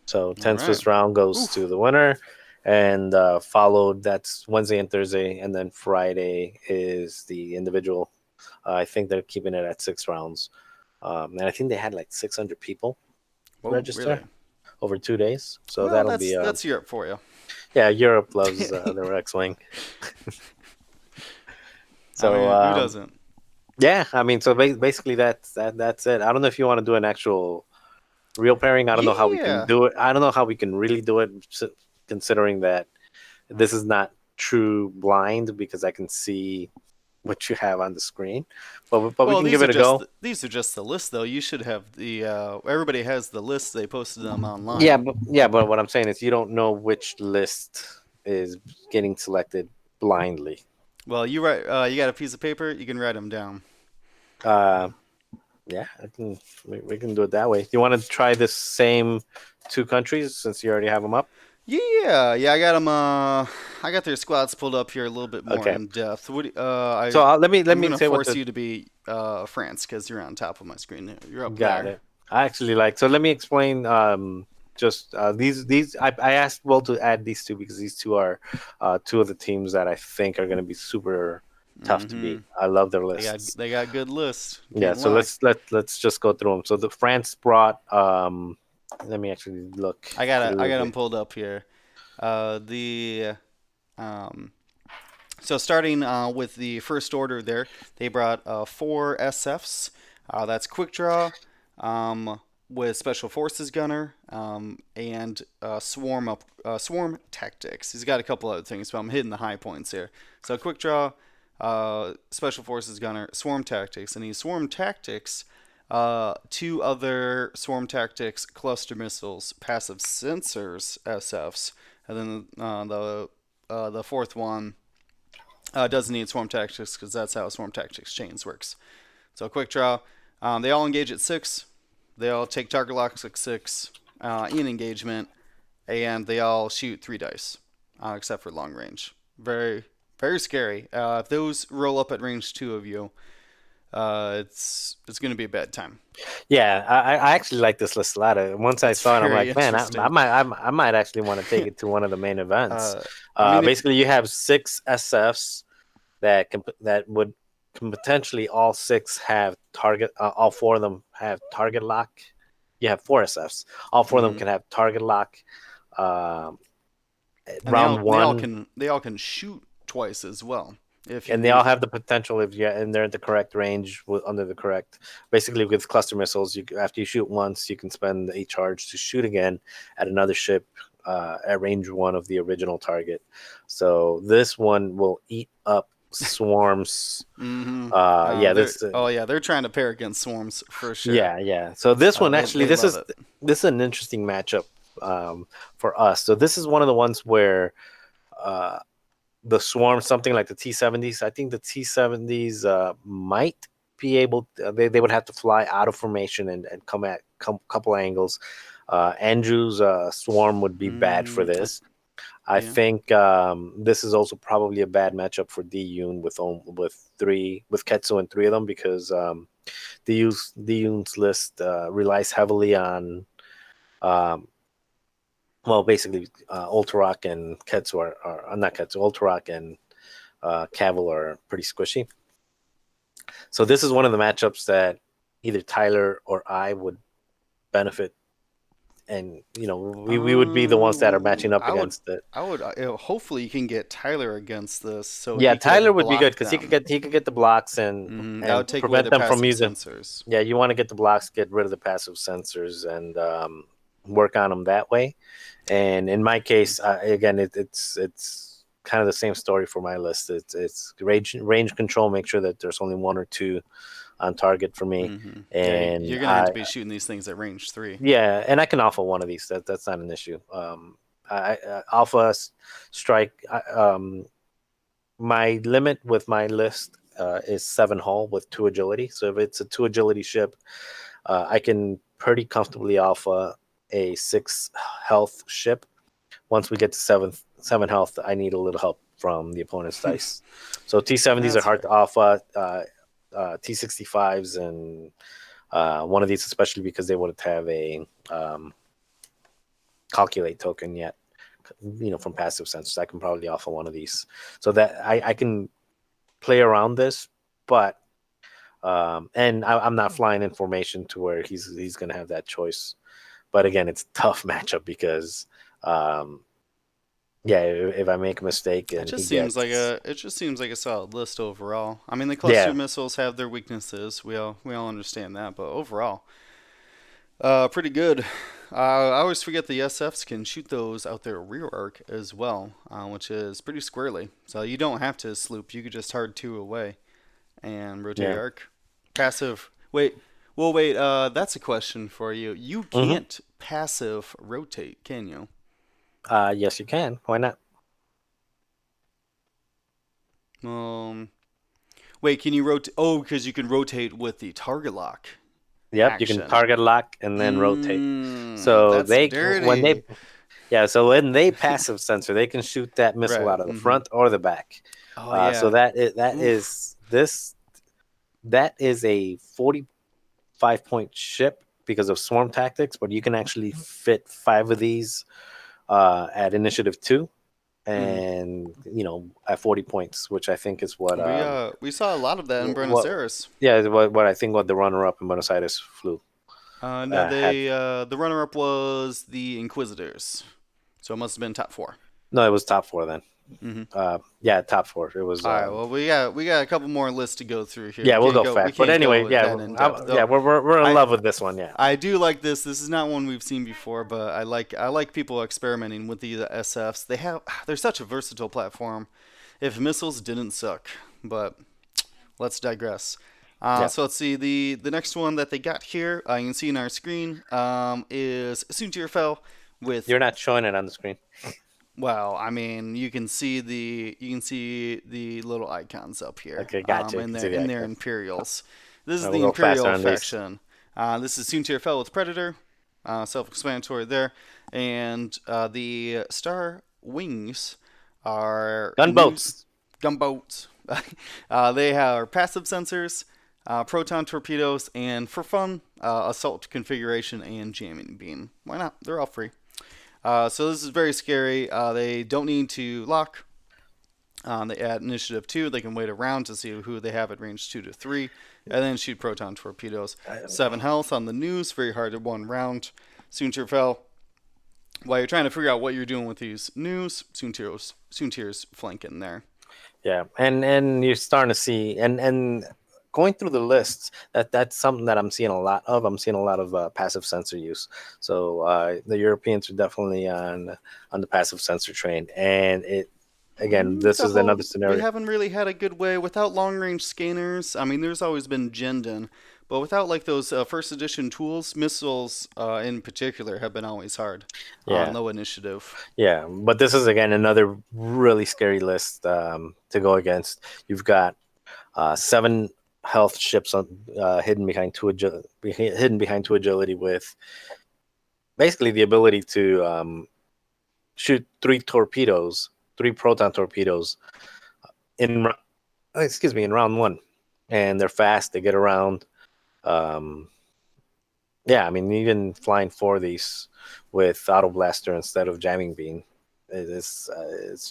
So All 10 right. Swiss round goes to Oof. the winner, and followed that's Wednesday and Thursday, and then Friday is the individual. I think they're keeping it at 6 rounds, and I think they had like 600 people Whoa, register really? over 2 days. So Well, that'll be that's Europe for you. yeah. Europe loves their X-wing. I So mean, who doesn't? yeah, I mean, so basically that's it. I don't know if you want to do an actual real pairing. I don't know how we can Yeah. do it. I don't know how we can really do it, considering that this is not true blind because I can see what you have on the screen. But we Well, can give it a go. these are just the list though. You should have the everybody has the list. They posted them Yeah, online. but what I'm saying is you don't know which list is getting selected blindly. Well, you got a piece of paper. You can write them down. Uh, yeah, we can do it that way. Do you want to try this same 2 countries since you already have them up? Yeah. I got them. I got their squads pulled up here a little bit more Okay. in depth. So let I'm me gonna say what force the you to be France because you're on top of my screen. You're up got there. it. I actually like. So let me explain. Just these. I asked Will to add these two because these two are two of the teams that I think are going to be super tough to Mm-hmm. beat. I love their lists. They got good lists. Yeah. Can't So lie. let's just go through them. So the France brought. Let me actually look I through got them the. pulled up here. The um, So starting with the first order there, they brought four SFs. That's Quick Draw, with Special Forces Gunner, and Swarm Tactics. He's got a couple other things, but I'm hitting the high points here. So Quick Draw, Special Forces Gunner, Swarm Tactics, and these Swarm Tactics, two other Swarm Tactics cluster missiles, passive sensors SFs, and then the fourth one doesn't need swarm tactics because that's how swarm tactics chains works. So quick draw, they all engage at 6. They all take target locks at 6 in engagement, and they all shoot 3 dice, except for long range. Very scary. If those roll up at range 2 of you, it's going to be a bad time. Yeah, I actually like this list a lot. Once I It's saw it, I'm very like, man, interesting. I might actually want to take it to one of the main events. I mean, if Basically, you have 6 SFs that would can potentially all 6 have target. All 4 of them have target lock. You have 4 SFs. All 4 of them mm, can have target lock. Um, and round one, they all can shoot twice as well if you and they all need. have the potential if you and they're in the correct range under the correct. Basically, with cluster missiles, you after you shoot once, you can spend a charge to shoot again at another ship at range 1 of the original target. So this one will eat up swarms. Mm-hmm. Yeah, They're trying to pair against swarms for sure. yeah. So this one actually, They love it. this is an interesting matchup for us. So this is one of the ones where uh, the swarm, something like the T-70s. I think the T-70s might be able. They would have to fly out of formation and come at couple angles. Andrew's swarm would be bad for this. I Yeah. think this is also probably a bad matchup for Diyun with Ketsu and 3 of them because Diyun's list relies heavily on um, well, basically, Ultrarock and Ketsu are not Ketsu. Ultrarock and Cavill are pretty squishy. So this is one of the matchups that either Tyler or I would benefit and we would be the ones that are matching up I would, against it. hopefully you can get Tyler against this so Yeah, he Tyler could would be good block because them. he could get the blocks and That would take away prevent their them from passive using. sensors. Yeah, you want to get the blocks, get rid of the passive sensors, and work on them that way. And in my case, again, it's kind of the same story for my list. It's range control. Make sure that there's only one or two on target for me, Yeah, and you're gonna have to be shooting these things at range 3. yeah, and I can alpha one of these. That's not an issue. Alpha strike. My limit with my list is 7 hull with 2 agility. So if it's a 2 agility ship, I can pretty comfortably alpha a 6 health ship. Once we get to 7 health, I need a little help from the opponent's dice. So T70s are That's hard fair. to alpha. T65s and one of these, especially because they wouldn't have a calculate token yet, from passive sensors. I can probably alpha one of these, so that I can play around this, but and I'm not flying in formation to where he's going to have that choice. But again, it's a tough matchup because yeah, if I make a mistake and he gets It just seems like a solid list overall. I mean, the cluster yeah missiles have their weaknesses. We all understand that, but overall, pretty good. I always forget the SFs can shoot those out their rear arc as well, which is pretty squarely. So you don't have to sloop. You could just hard 2 away and rotate yeah your arc. Passive. Wait. Well, wait. That's a question for you. You mm-hmm. can't passive rotate, can you? Yes, you can. Why not? Um. Wait. Can you rotate? Oh, because you can rotate with the target lock Yep, you can action. target lock and then rotate. So That's they when they dirty. yeah, so when they passive sensor, they can shoot that missile Right. out of the front or the back. Oh So yeah. that Oof. is this that is a 45-point ship because of swarm tactics, but you can actually fit 5 of these at initiative 2, Mhm. and at 40 points, which I think is We saw a lot of that in Buenos what Aires. yeah what I think what the runner up in Buenos Aires flew No, had. the runner-up was the Inquisitors, so it must have been top 4. No, it was top 4 then. Mm-hmm. Yeah, top 4. It was All right. Well, we got a couple more lists to go through here. yeah. We'll go We fast, but can't anyway, go yeah, that in depth yeah. though. We're in I love with this one. Yeah, I do like this. This is not one we've seen before, but I like people experimenting with the SFs. They're such a versatile platform. If missiles didn't suck, but let's digress. yeah. So let's see the next one that they got here. You can see in our screen is Soontir fell with. You're not showing it on the screen. Well, I mean, you can see the little icons up here, Okay, gotcha. I in can their see the in their icons. Imperials. This is We'll the go faster Imperial on these. faction. This is Soontir fell with Predator, self-explanatory there, and the Star Wings are new Gunboats. gunboats. They have passive sensors, proton torpedoes, and for fun, assault configuration and jamming beam. Why not? They're all free. So this is very scary. They don't need to lock. They add initiative 2. They can wait around to see who they have at range 2 to 3, and then shoot proton torpedoes. 7 health on the news. Very hard to 1 round. Soontir fell. While you're trying to figure out what you're doing with these news, Soontir's flanking there. Yeah, and you're starting to see and going through the lists that's something that I'm seeing a lot of. I'm seeing a lot of passive sensor use. So the Europeans are definitely on the passive sensor train, and it again this is another We scenario. haven't really had a good way without long range scanners. I mean, there's always been Jindin, but without like those first edition tools, missiles in particular have been always hard on Yeah, low initiative. yeah, but this is again another really scary list to go against. You've got 7 health ships hidden behind hidden behind 2 agility with basically the ability to shoot 3 torpedoes, 3 proton torpedoes in in round 1, and they're fast. They get around. Um, yeah, I mean even flying 4 of these with auto blaster instead of jamming beam, it's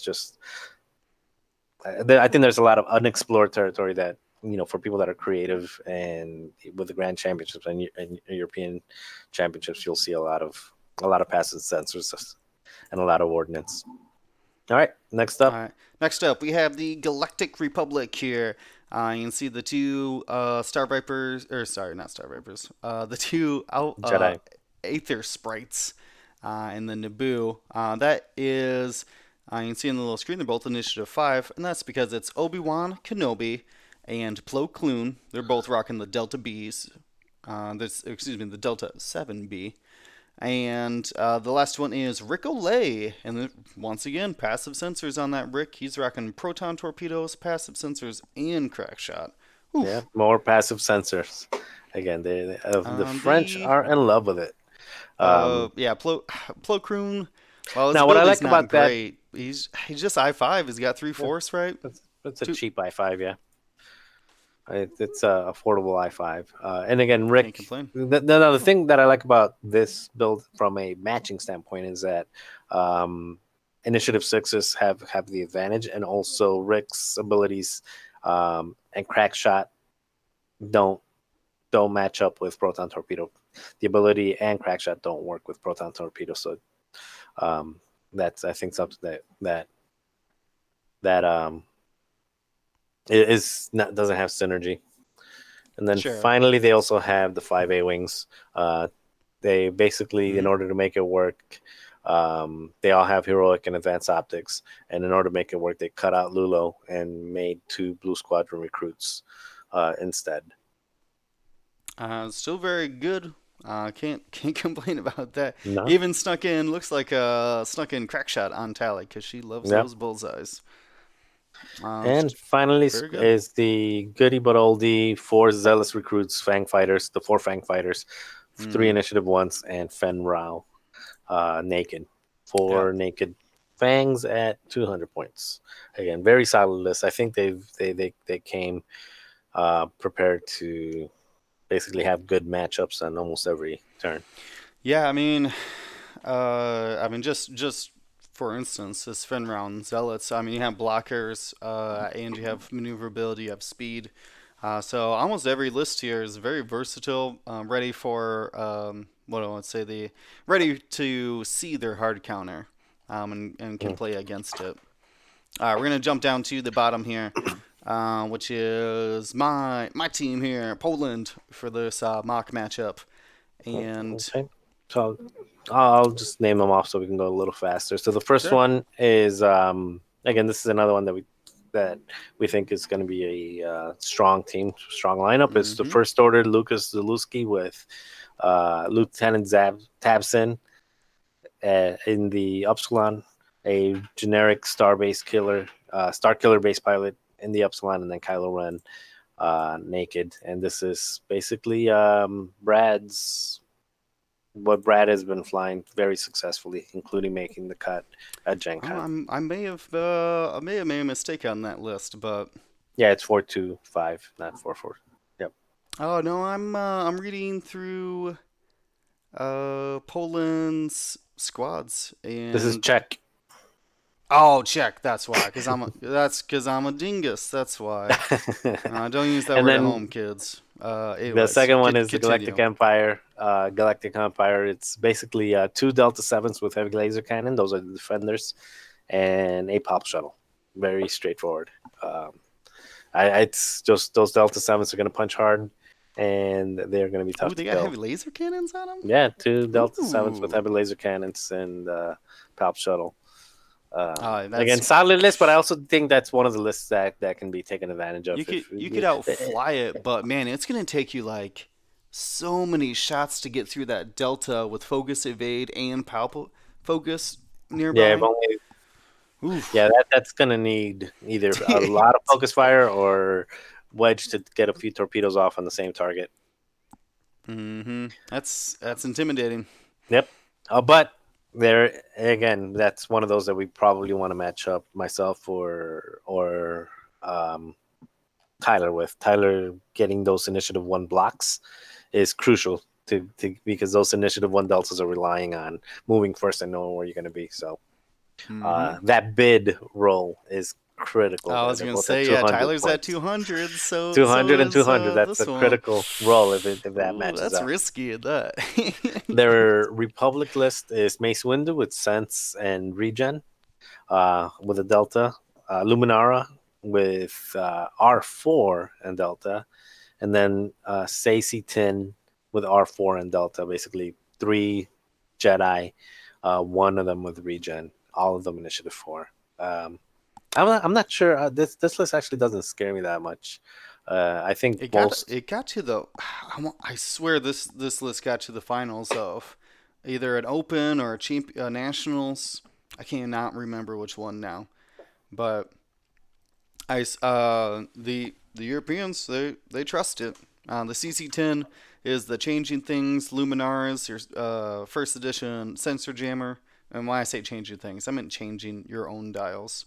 just I think there's a lot of unexplored territory that for people that are creative, and with the grand championships and European championships, you'll see a lot of. a lot of passive sensors and a lot of ordnance. All right, next All up, right. Next up, we have the Galactic Republic here. You can see the two Star Vipers, or sorry, not Star Vipers. The two Jedi. Aether sprites in the Naboo. That is, you can see in the little screen, they're both Initiative 5, and that's because it's Obi-Wan Kenobi and Plo Koon. They're both rocking the Delta Bs. Excuse me, the Delta 7B. And the last one is Rick Olay. And once again, passive sensors on that Rick. He's rocking proton torpedoes, passive sensors, and crack shot. Yeah, Oof. more passive sensors. Again, the French The are in love with it. Um, yeah, Plo Koon. Well, his Now, what I ability's like not about that, great. He's just I5. He's got three yeah, force, right? it's a Two. cheap i5, yeah. It's a affordable i5. And again, Can't Rick. complain. The thing that I like about this build from a matching standpoint is that um, Initiative Sixes have the advantage, and also Rick's abilities and crack shot don't don't match up with proton torpedo. The ability and crack shot don't work with proton torpedo, so um, that's I think something that is not doesn't have synergy. And then Sure. finally, they also have the 5A wings. They basically, in Hmm. order to make it work, they all have heroic and advanced optics. And in order to make it work, they cut out Lulo and made two Blue Squadron recruits instead. Still very good. Can't complain about that. No. Even snuck in. Looks like snuck in crack shot on Tally because she loves Yep. those bullseyes. And finally Very good. is the goody but oldie four zealous recruits, Fang Fighters, the four Fang Fighters, three Hmm. initiative ones, and Fen Rao naked. Yep. Four naked Fangs at 200 points. Again, very solid list. I think they came prepared to basically have good matchups on almost every turn. Yeah, I mean, just for instance, this fin round zealots. I mean, you have blockers, and you have maneuverability, you have speed. So almost every list here is very versatile, ready for what I would say the ready to see their hard counter, and can Mm. play against it. We're gonna jump down to the bottom here, which is my team here, Poland, for this mock matchup, and Okay. So I'll just name them off so we can go a little faster. So the first sure. one is again, this is another one that we think is going to be a strong team, strong lineup. It's the Mm-hmm. First Order Lucas Zalewski with Lieutenant Tabson in the Upsilon, a generic star killer base pilot in the Upsilon, and then Kylo Ren naked. And this is basically Brad's what Brad has been flying very successfully, including making the cut at Gen Oh, Con. I may have made a mistake on that list, but Yeah, it's 425, not 44. Yep. oh no, I'm reading through Poland's squads This is and Czech. oh check that's why that's because I'm a dingus that's why don't use that And word at then home kids. the Anyways, second one is the Galactic continue. Empire. Galactic Empire. It's basically two Delta Sevens with heavy laser cannon. Those are the defenders, and a pop shuttle. Very straightforward. It's just those Delta Sevens are going to punch hard, and they're going to be Ooh, tough they to got kill. heavy laser cannons on them. Yeah, two Delta Sevens with Ooh, heavy laser cannons and Palp Shuttle. Again, that's solid list, but I also think that's one of the lists that can be taken advantage of. If you could outfly it, but man, it's gonna take you like so many shots to get through that delta with focus evade and palpable focus yeah, if nearby. only Oof. yeah, that's gonna need either a lot of focus fire or wedge to get a few torpedoes off on the same target. Mm-hmm. That's intimidating. Yep. But there again, that's one of those that we probably want to match up myself or um, Tyler with. Tyler getting those initiative one blocks is crucial to because those initiative one deltas are relying on moving first and knowing where you're going to be. So Mm-hmm. that bid roll is critical I there. was They're gonna both at say, yeah, 200 Tyler's at points. 200, so 200 and is 200. That's this a one. critical roll if that Ooh, matches that's up. risky at that. Their Republic list is Mace Windu with Sense and Regen, with a Delta, Luminara with R4 and Delta, and then Sacy Tin with R4 and Delta. Basically, three Jedi, one of them with Regen, all of them Initiative 4. Um, I'm not sure. This list actually doesn't scare me that much. I think most. It got to the. I swear this list got to the finals of either an Open or a Nationals. I cannot remember which one now, but the Europeans they trust it. The CC10 is the changing things Luminaris, your first edition sensor jammer. And when I say changing things, I meant changing your own dials.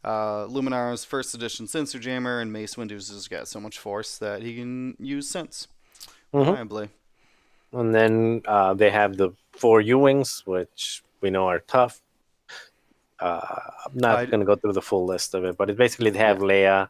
Luminar's first edition sensor jammer, and Mace Windu's has got so much force that he can use sense Mhm. reliably. And then they have the four U wings, which we know are tough. I'm not I going to go through the full list of it, but it basically they have Yeah, Leia,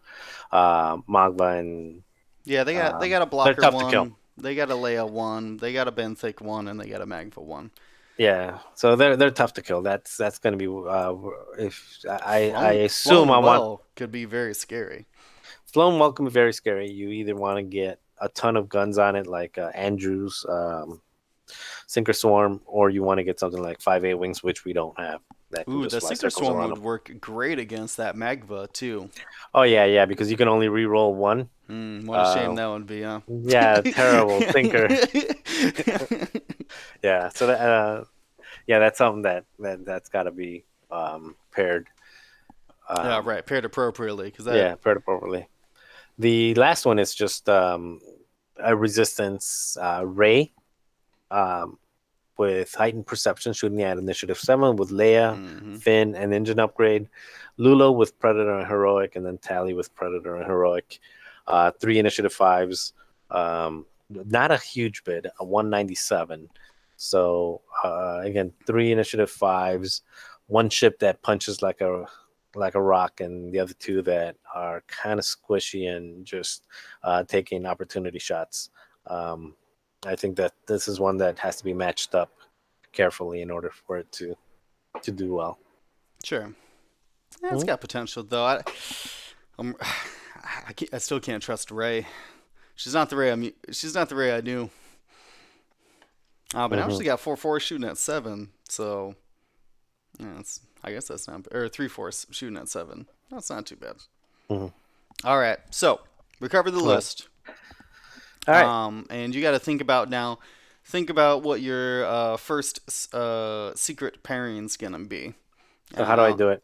Magva, and yeah, they got a they're blocker tough to kill. one, they got a Leia one, they got a Benthic one, and they got a Magva one. Yeah, so they're tough to kill. That's going to be if I assume I Flown want well could be very scary. flown welcome very scary. You either want to get a ton of guns on it, like Andrews, Sinker Swarm, or you want to get something like 5A wings, which we don't have that can Ooh, just the fly Sinker circles Swarm around would them. work great against that Magva too. Oh yeah, because you can only re-roll one. What a shame Uh, that would be, huh? yeah, terrible Tinker. Yeah, so yeah, that's something that's got to be paired. Yeah, Um, right. Paired appropriately, because that. yeah, paired appropriately. The last one is just a resistance ray um, with heightened perception, shooting at initiative 7 with Leia, Hmm. Finn, and engine upgrade. Lula with Predator and Heroic, and then Tally with Predator and Heroic. Three initiative 5s. Not a huge bid, a 197. So again, three initiative 5s, one ship that punches like a rock, and the other two that are kind of squishy and just taking opportunity shots. Um, I think that this is one that has to be matched up carefully in order for it to do well. Sure. Yeah, it's Mhm. got potential, though. I'm, I still can't trust Ray. She's not the Ray I knew. But now she's Mhm. got 4-4 shooting at 7. So, yeah, I guess that's not. Or 3-4 shooting at 7. That's not too bad. Mhm. All right. So, we covered the All right. list. All right. And you got to think about now. Think about what your first secret pairing's gonna be. So how do I Uh, do it?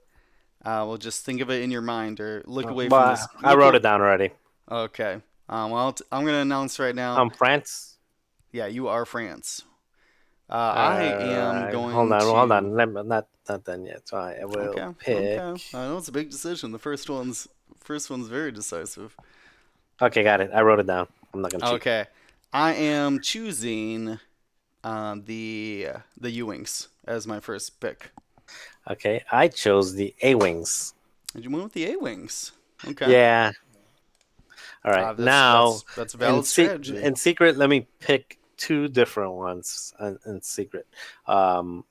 well, just think of it in your mind, or look away Well, from this. I wrote it down already. Okay. Well, I'm gonna announce right now. France. Yeah, you are France. All I am right. Hold going on. Hold to. on. Not done yet. So I will Okay. pick. Okay. I know it's a big decision. The first one's very decisive. Okay, got it. I wrote it down. I'm not gonna cheat. Okay. I am choosing the Ewings as my first pick. Okay, I chose the A wings. And you went with the A Wings. Okay. Yeah. All right. Now, That's a valid strategy. in secret, let me pick two different ones in secret. Um,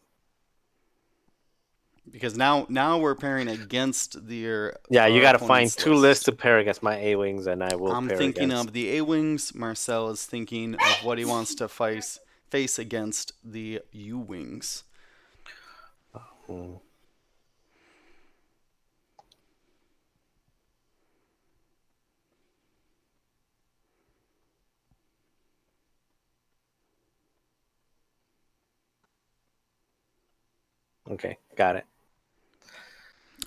Because now we're pairing against your yeah, you got to find opponent's two lists list. to pair against my A wings, and I will I'm pair thinking against. of the A Wings. Marcel is thinking of what he wants to face against the U Wings. Hmm, okay, got it.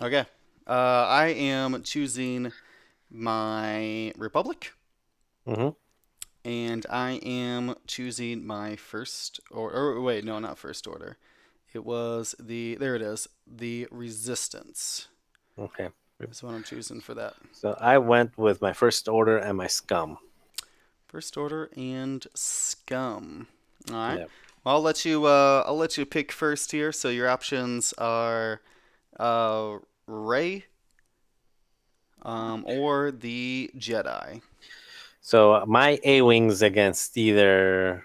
Okay. I am choosing my Republic, Hmm. and I am choosing my first or wait, no, not first order. It was there it is. The Resistance Okay. is what I'm choosing for that. So I went with my first order and my scum. First Order and Scum. All right. Yeah. Well, I'll let you pick first here. So your options are Ray, or the Jedi. So my A wings against either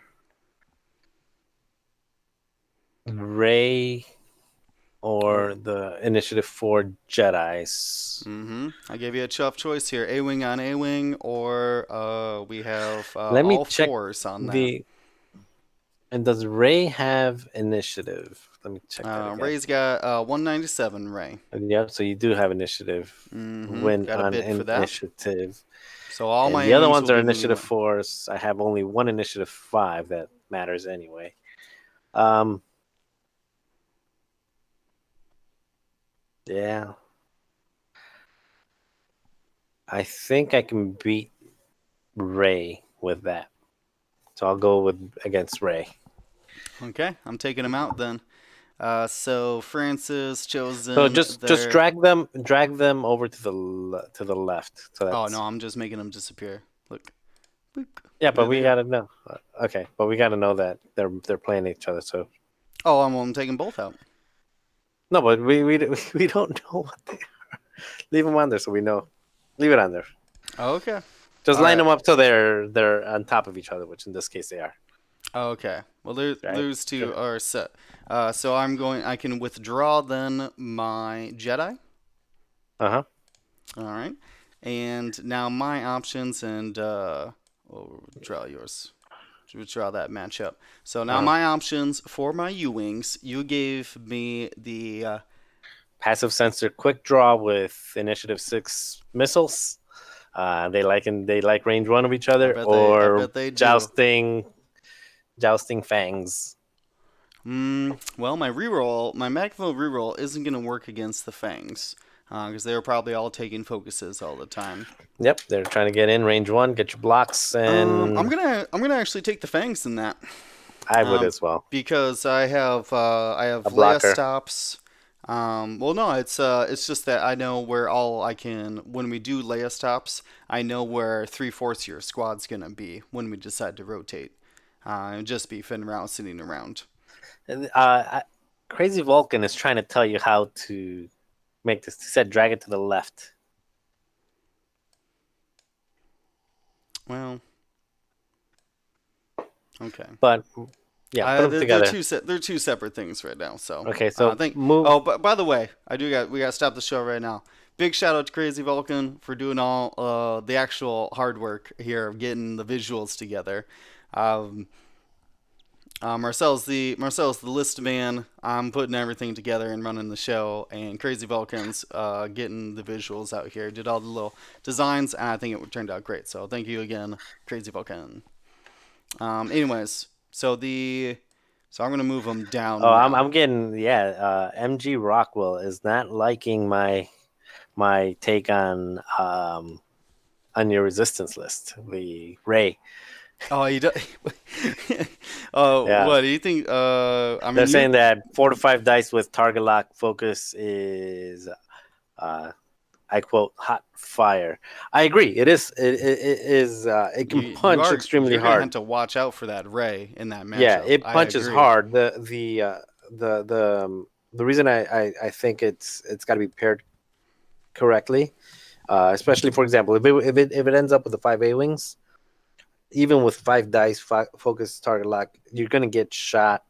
Ray or Or the Initiative 4 Jedi's. I gave you a tough choice here: A wing on A wing, or we have Let me all check fours on that. the. And does Ray have initiative? Let me check that again. Ray's got 197. Ray. Yep, so you do have initiative. Win Got a on bid for that. initiative. So all And my the A other wings ones will are be moving initiative one. fours. I have only one initiative five that matters anyway. Um, yeah, I think I can beat Ray with that. So I'll go with against Ray. Okay, I'm taking him out then. So Francis So chosen just their. drag them over to to the left. So Oh no, that's I'm just making them disappear. Look, boop. yeah, but There we they are. gotta know. Okay, but we gotta know that they're playing each other. So Oh, I'm taking both out. no, but we don't know what they are. Leave them on there so we know. Leave it on there. Okay. Just All line right. them up so they're on top of each other, which in this case they are. Okay. Well, Right? those two are set. So I'm going. I can withdraw then my Jedi. Uh huh. All right. And now my options, and we'll draw yours. Withdraw that matchup. So Uh now huh. my options for my U wings. You gave me the. Passive sensor, quick draw with initiative 6 missiles. They like range one of each I other bet they. I or bet they do. jousting fangs. Well, my Magville reroll isn't going to work against the Fangs, because they were probably all taking focuses all the time. Yep, they're trying to get in range one, get your blocks, and I'm gonna actually take the Fangs in that, I would um, as well. because I have A Leia blocker. stops. Well, no, it's just that I know where all I can when we do Leia stops. I know where 3/4 of your squad's gonna be when we decide to rotate, and just be fin around, sitting around. And, Crazy Vulcan is trying to tell you how to make this. He said drag it to the left. Well, okay. But yeah, put them together. They're two separate things right now. So Okay, I so think. move. Oh, but by the way, we got to stop the show right now. Big shout out to Crazy Vulcan for doing all the actual hard work here of getting the visuals together. Um, Marcel's the list man. I'm putting everything together and running the show, and Crazy Vulcan's getting the visuals out here. Did all the little designs, and I think it turned out great. So thank you again, Crazy Vulcan. Anyways, so I'm gonna move them Oh, down now. I'm getting yeah. MG Rockwell is not liking my take on your resistance list. The Ray. Oh, you do. Oh, Yeah, what do you think? I they're mean, saying that 4 to 5 dice with target lock focus is uh, I quote hot fire. I agree. It is. It is. It can punch extremely you're gonna have hard. to watch out for that Ray in that Yeah, matchup. it I punches agree. hard. The reason I think it's got to be paired correctly, especially for example, if it ends up with the 5 A wings, even with 5 dice focus target lock, you're gonna get shot.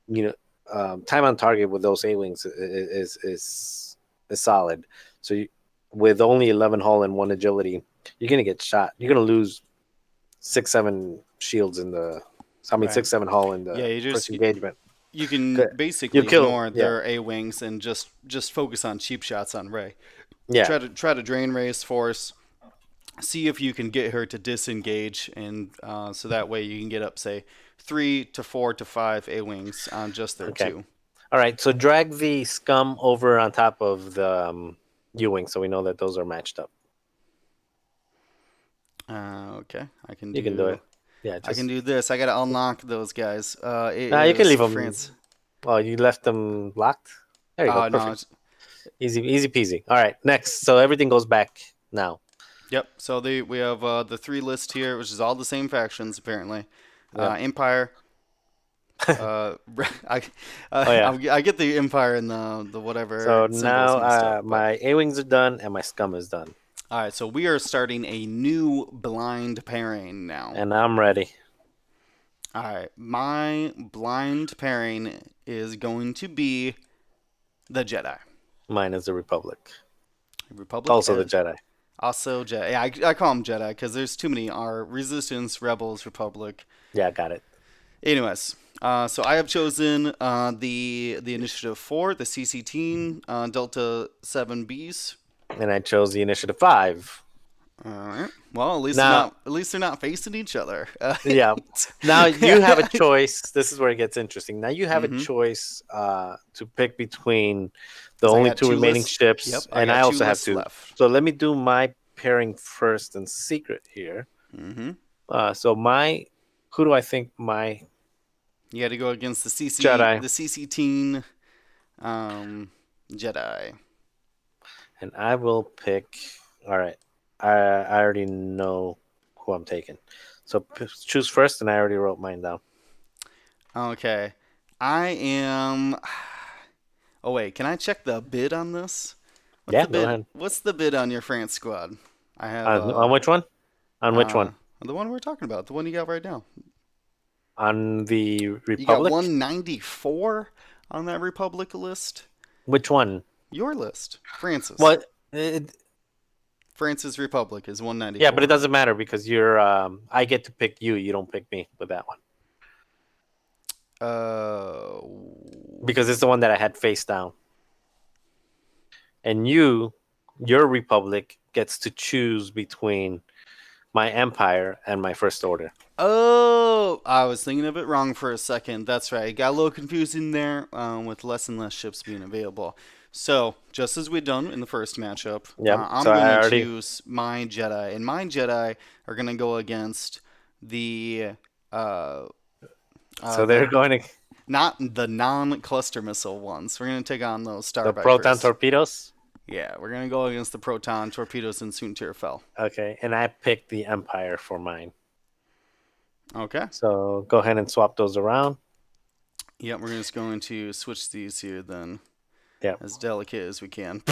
You know, time on target with those A wings is solid. So with only 11 hull and 1 agility, you're gonna get shot. You're gonna lose 6 7 shields in the. I mean Right. 6 7 hull in Yeah, the first engagement. you can Good. You basically kill. ignore Yeah. their A wings and just focus on cheap shots on Ray. Yeah. Try to drain Ray's force. See if you can get her to disengage, and so that way you can get up, say, 3 to 4 to 5 A wings on just their Okay. two. All right. So drag the scum over on top of the U wing, so we know that those are matched up. Okay, You can do it. Yeah. I can Just do this. I gotta unlock those guys. It you can is leave them. France. Oh, you left them locked. There you go. Oh no. Perfect. Easy peasy. All right. Next. So everything goes back now. Yep. So we have the three list here, which is all the same factions apparently. Yep. Empire. Uh, I, Oh yeah. I get the Empire and the whatever So symbols now mixed up, but my A wings are done and my scum is done. All right, so we are starting a new blind pairing now. And I'm ready. All right, my blind pairing is going to be the Jedi. Mine is the Republic. Republic, Also the Jedi. also Jedi. Yeah, I call them Jedi because there's too many. Are Resistance, Rebels, Republic. Yeah, got it. Anyways, so I have chosen the Initiative 4, the CC Team, Delta 7Bs. And I chose the Initiative 5. All right. Well, Now, at least they're not facing each other. yeah. Now you have a choice. This is where it gets interesting. Now you have a Mm-hmm. choice to pick between the Because I only got two two remaining lists. ships, Yep, I and I got two also have lists two. left. So let me do my pairing first in secret here. Mm-hmm. So my, who do I think my You got to go against Jedi? the CC Teen, um, Jedi. And I will pick. All right, I already know who I'm taking. So choose first, and I already wrote mine down. Okay, I am. Oh wait, can I check the bid on this? What's Yeah, the go bid? ahead. What's the bid on your France squad? I have On which one? On which uh one? the one we're talking about, the one you got right now. On the You got Republic? 194 on that Republic list. Which one? Your list, Francis. What? Francis Republic is Yeah, but it 194. doesn't matter because you're. I get to pick you. You don't pick me with that one Uh, because it's the one that I had face down. And your Republic gets to choose between my Empire and my First Order. oh, I was thinking of it wrong for a second. That's right. It got a little confusing there with less and less ships being available. So, just as we've done in the first matchup, Yep. I'm So going I to already. choose my Jedi, and my Jedi are going to go against the uh, So they're the going to not the non-cluster missile ones. We're going to take on those Star the proton Vipers. torpedoes. Yeah, we're going to go against the proton torpedoes and Soontir fell. Okay, and I picked the Empire for mine. Okay. So go ahead and swap those around. Yep, we're just going to switch these here then. Yeah. As delicate as we can.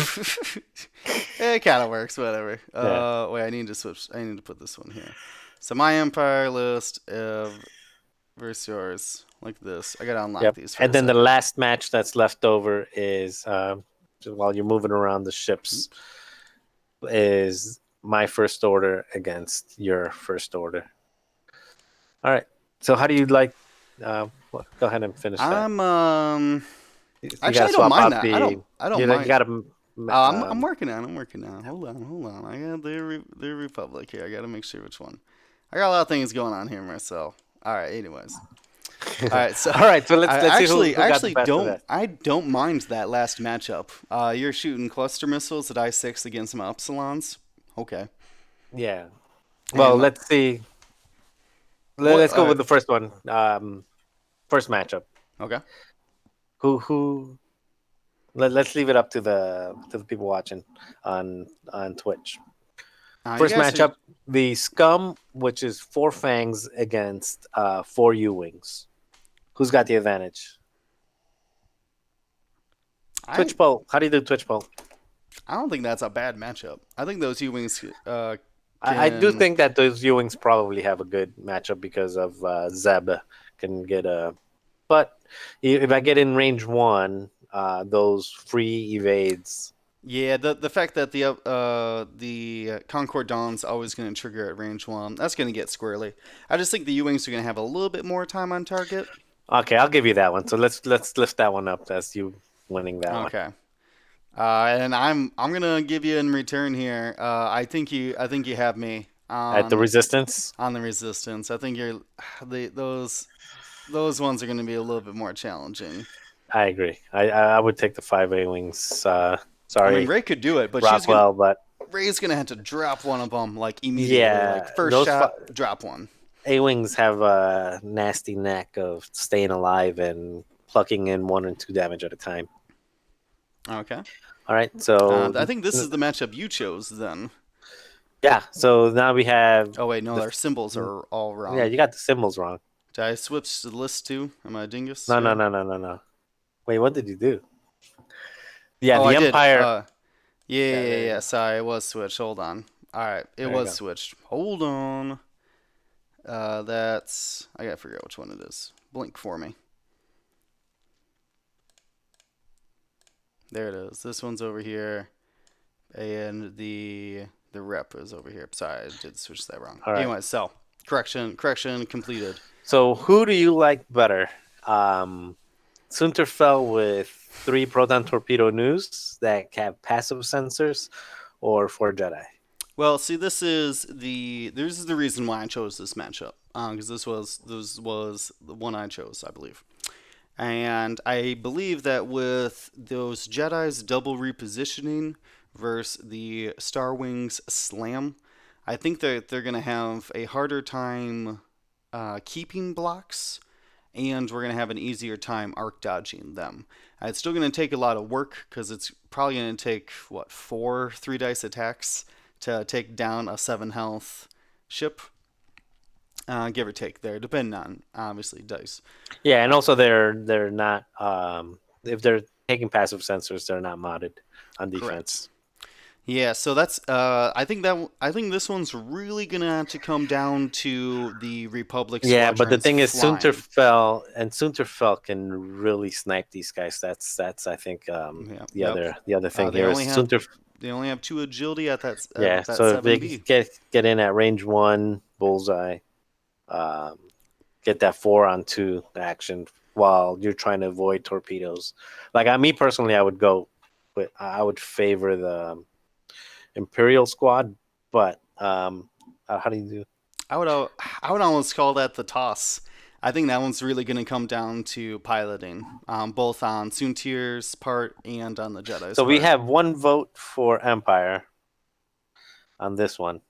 It kind of works, whatever. Yeah. Wait, I need to switch. I need to put this one here. So my Empire list versus yours, like this. I gotta unlock Yep. these for And a then the second. last match that's left over is while you're moving around the ships is my First Order against your First Order. All right. So how do you like? Go ahead and finish that. You Actually gotta I don't swap mind out that. the. I don't You mind. gotta. I'm working on. I'm working on. Hold on. I got the Republic here. I gotta make sure which one. I got a lot of things going on here myself. All right. Anyways. All right, so All right. So let's I let's see who I got the actually best of that. don't mind that last matchup. You're shooting cluster missiles at I-6 against some Upsilons. Okay. Yeah. Well, And let's see. what? Let's go with the first one. First matchup. Okay. Who let's leave it up to the people watching on Twitch. You First guys are. matchup, the Scum, which is four fangs against four U wings. Who's got the advantage? I Twitch poll. How do you do Twitch poll? I don't think that's a bad matchup. I think those U-wings I do can. think that those U wings probably have a good matchup because of Zeb can get a. But if I get in range one, those free evades. Yeah, the fact that the Concord Dawn's always going to trigger at range one, that's going to get squirrely. I just think the U-wings are going to have a little bit more time on target. Okay, I'll give you that one. So let's lift that one up as you winning that one. Okay. And I'm gonna give you in return here. I think you have me At the resistance, on the resistance. I think you're those ones are gonna be a little bit more challenging. I agree. I would take the 5A wings. I mean, Sorry, Ray could do it, but Rockwell, but Ray's gonna have to drop one of them like immediately, yeah, like first those shot, drop one. A wings have a nasty knack of staying alive and plucking in 1 or 2 damage at a time. Okay. All right, so I think this is the matchup you chose then. yeah, so now we have Oh wait, no, the our symbols are all yeah. wrong. You got the symbols wrong. Did I switch the list too? Am I a dingus No, no, here? no, no, no, no. Wait, what did you do? Yeah, Oh, the I did. Empire. Yeah, Yeah, yeah, there you yeah. go. Sorry, it was switched. Hold on. All right, it There you was go. switched. Hold on. That's I gotta figure out which one it is. Blink for me. There it is. This one's over here, and the rep is over here. Sorry, I did switch that wrong. All right. Anyway, so correction completed. So who do you like better? Um, Sunterfell with three proton torpedo news that have passive sensors, or four Jedi? Well, see, this is the reason why I chose this matchup because this was the one I chose, I believe. And I believe that with those Jedi's double repositioning versus the Star Wings slam, I think that they're going to have a harder time keeping blocks, and we're going to have an easier time arc dodging them. It's still going to take a lot of work because it's probably going to take, what, four 3 dice attacks to take down a 7 health ship, give or take there, depending on, obviously, dice. Yeah, and Uh, also they're not if they're taking passive sensors, they're not modded on correct. defense. Yeah, so that's I think this one's really gonna have to come down to the Republic Yeah, but the squadrons thing is, flying. Sunterfell can really snipe these guys. That's I think Yeah, yep. the other thing They here is only have Sunter. they only have two agility Yeah, at that so if they 7B. get in at range one bullseye, um, get that 4-on-2 action while you're trying to avoid torpedoes. Like me personally, I would favor the Imperial squad, but how do you do? I would almost call that the toss. I think that one's really gonna come down to piloting, both on Soontir's part and on the Jedi's So we part. have one vote for Empire on this one.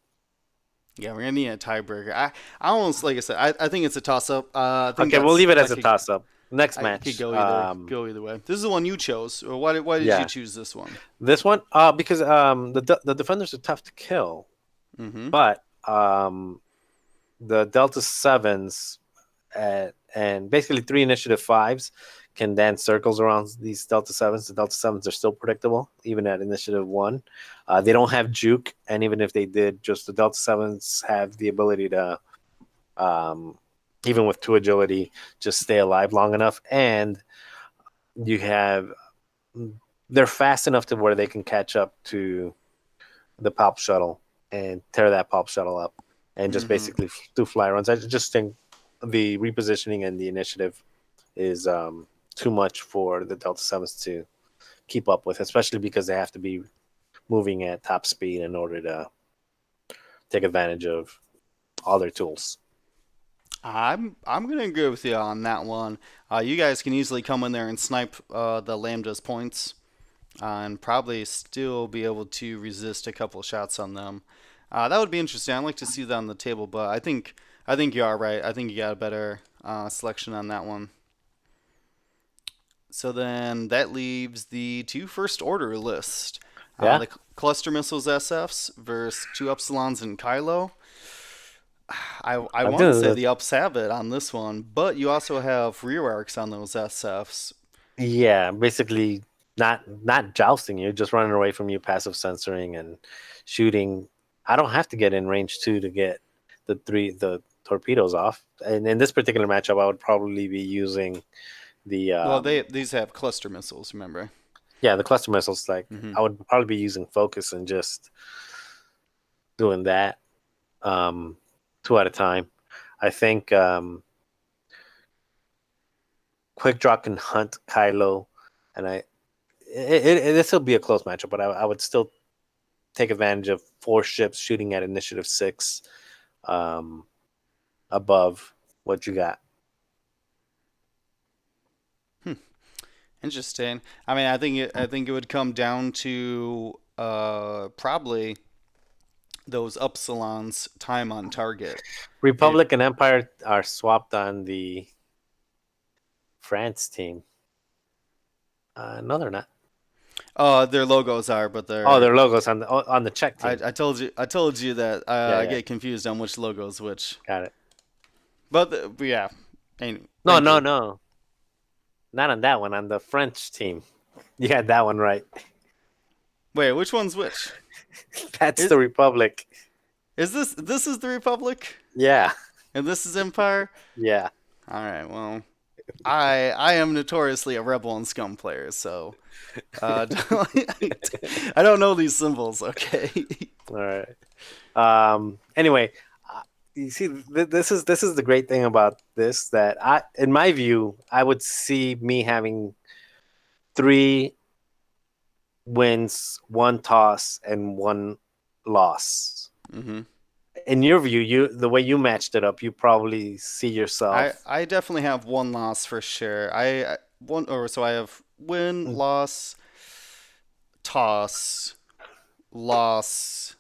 Yeah, we're gonna need a tiebreaker. I almost like I said, I think it's a toss up. I think Okay, we'll leave it as that a toss up. Next I could match. go either way. This is the one you chose. Why did you Yeah, choose this one? this one. Because the defenders are tough to kill, Mm-hmm. but the Delta Sevens and basically three initiative fives can dance circles around these Delta Sevens. The Delta Sevens are still predictable, even at initiative one. They don't have juke, and even if they did, just the Delta Sevens have the ability to, um, even with two agility, just stay alive long enough. And you have they're fast enough to where they can catch up to the pop shuttle and tear that pop shuttle up and just Mm-hmm. basically do fly runs. I just think the repositioning and the initiative is too much for the Delta Sevens to keep up with, especially because they have to be moving at top speed in order to take advantage of all their tools. I'm gonna agree with you on that one. You guys can easily come in there and snipe the Lambda's points, and probably still be able to resist a couple shots on them. That would be interesting. I'd like to see that on the table, but I think you are right. I think you got a better selection on that one. So then that leaves the two first order list. Yeah, The cluster missiles SFs versus two Epsilons and Kylo. I I want to say think the ups have it on this one, but you also have rear arcs on those SFs. yeah, basically not jousting you, just running away from you, passive censoring and shooting. I don't have to get in range two to get the torpedoes off. And in this particular matchup, I would probably be using the Well, these have cluster missiles, remember? yeah, the cluster missiles. Like Hmm. I would probably be using focus and just doing that two at a time. I think Quick Draw can hunt Kylo, and this will be a close matchup, but I would still take advantage of four ships shooting at initiative six um, above what you got. Hmm. Interesting. I mean, I think it would come down to probably those Upsilons time on target. It Republic and Empire are swapped on the France team. No, they're not. their logos are, but Oh, they're their logos on the Czech I, team. I told you that Yeah, I yeah, get confused on which logos which. got it. But yeah, No, thank no, you. no, not on that one. On the French team, you had that one right. Wait, which one's which? That's Is the Republic. this is the Republic Yeah, and this is Empire? yeah. All right, well, I am notoriously a rebel and scum player, so I don't know these symbols. Okay. All right. Anyway, you see, this is the great thing about this, that in my view, I would see me having 3 wins, 1 toss, and 1 loss. hmm In your view, the way you matched it up, you probably see I yourself. I definitely have one loss for sure. One or so I have win, loss, toss, loss,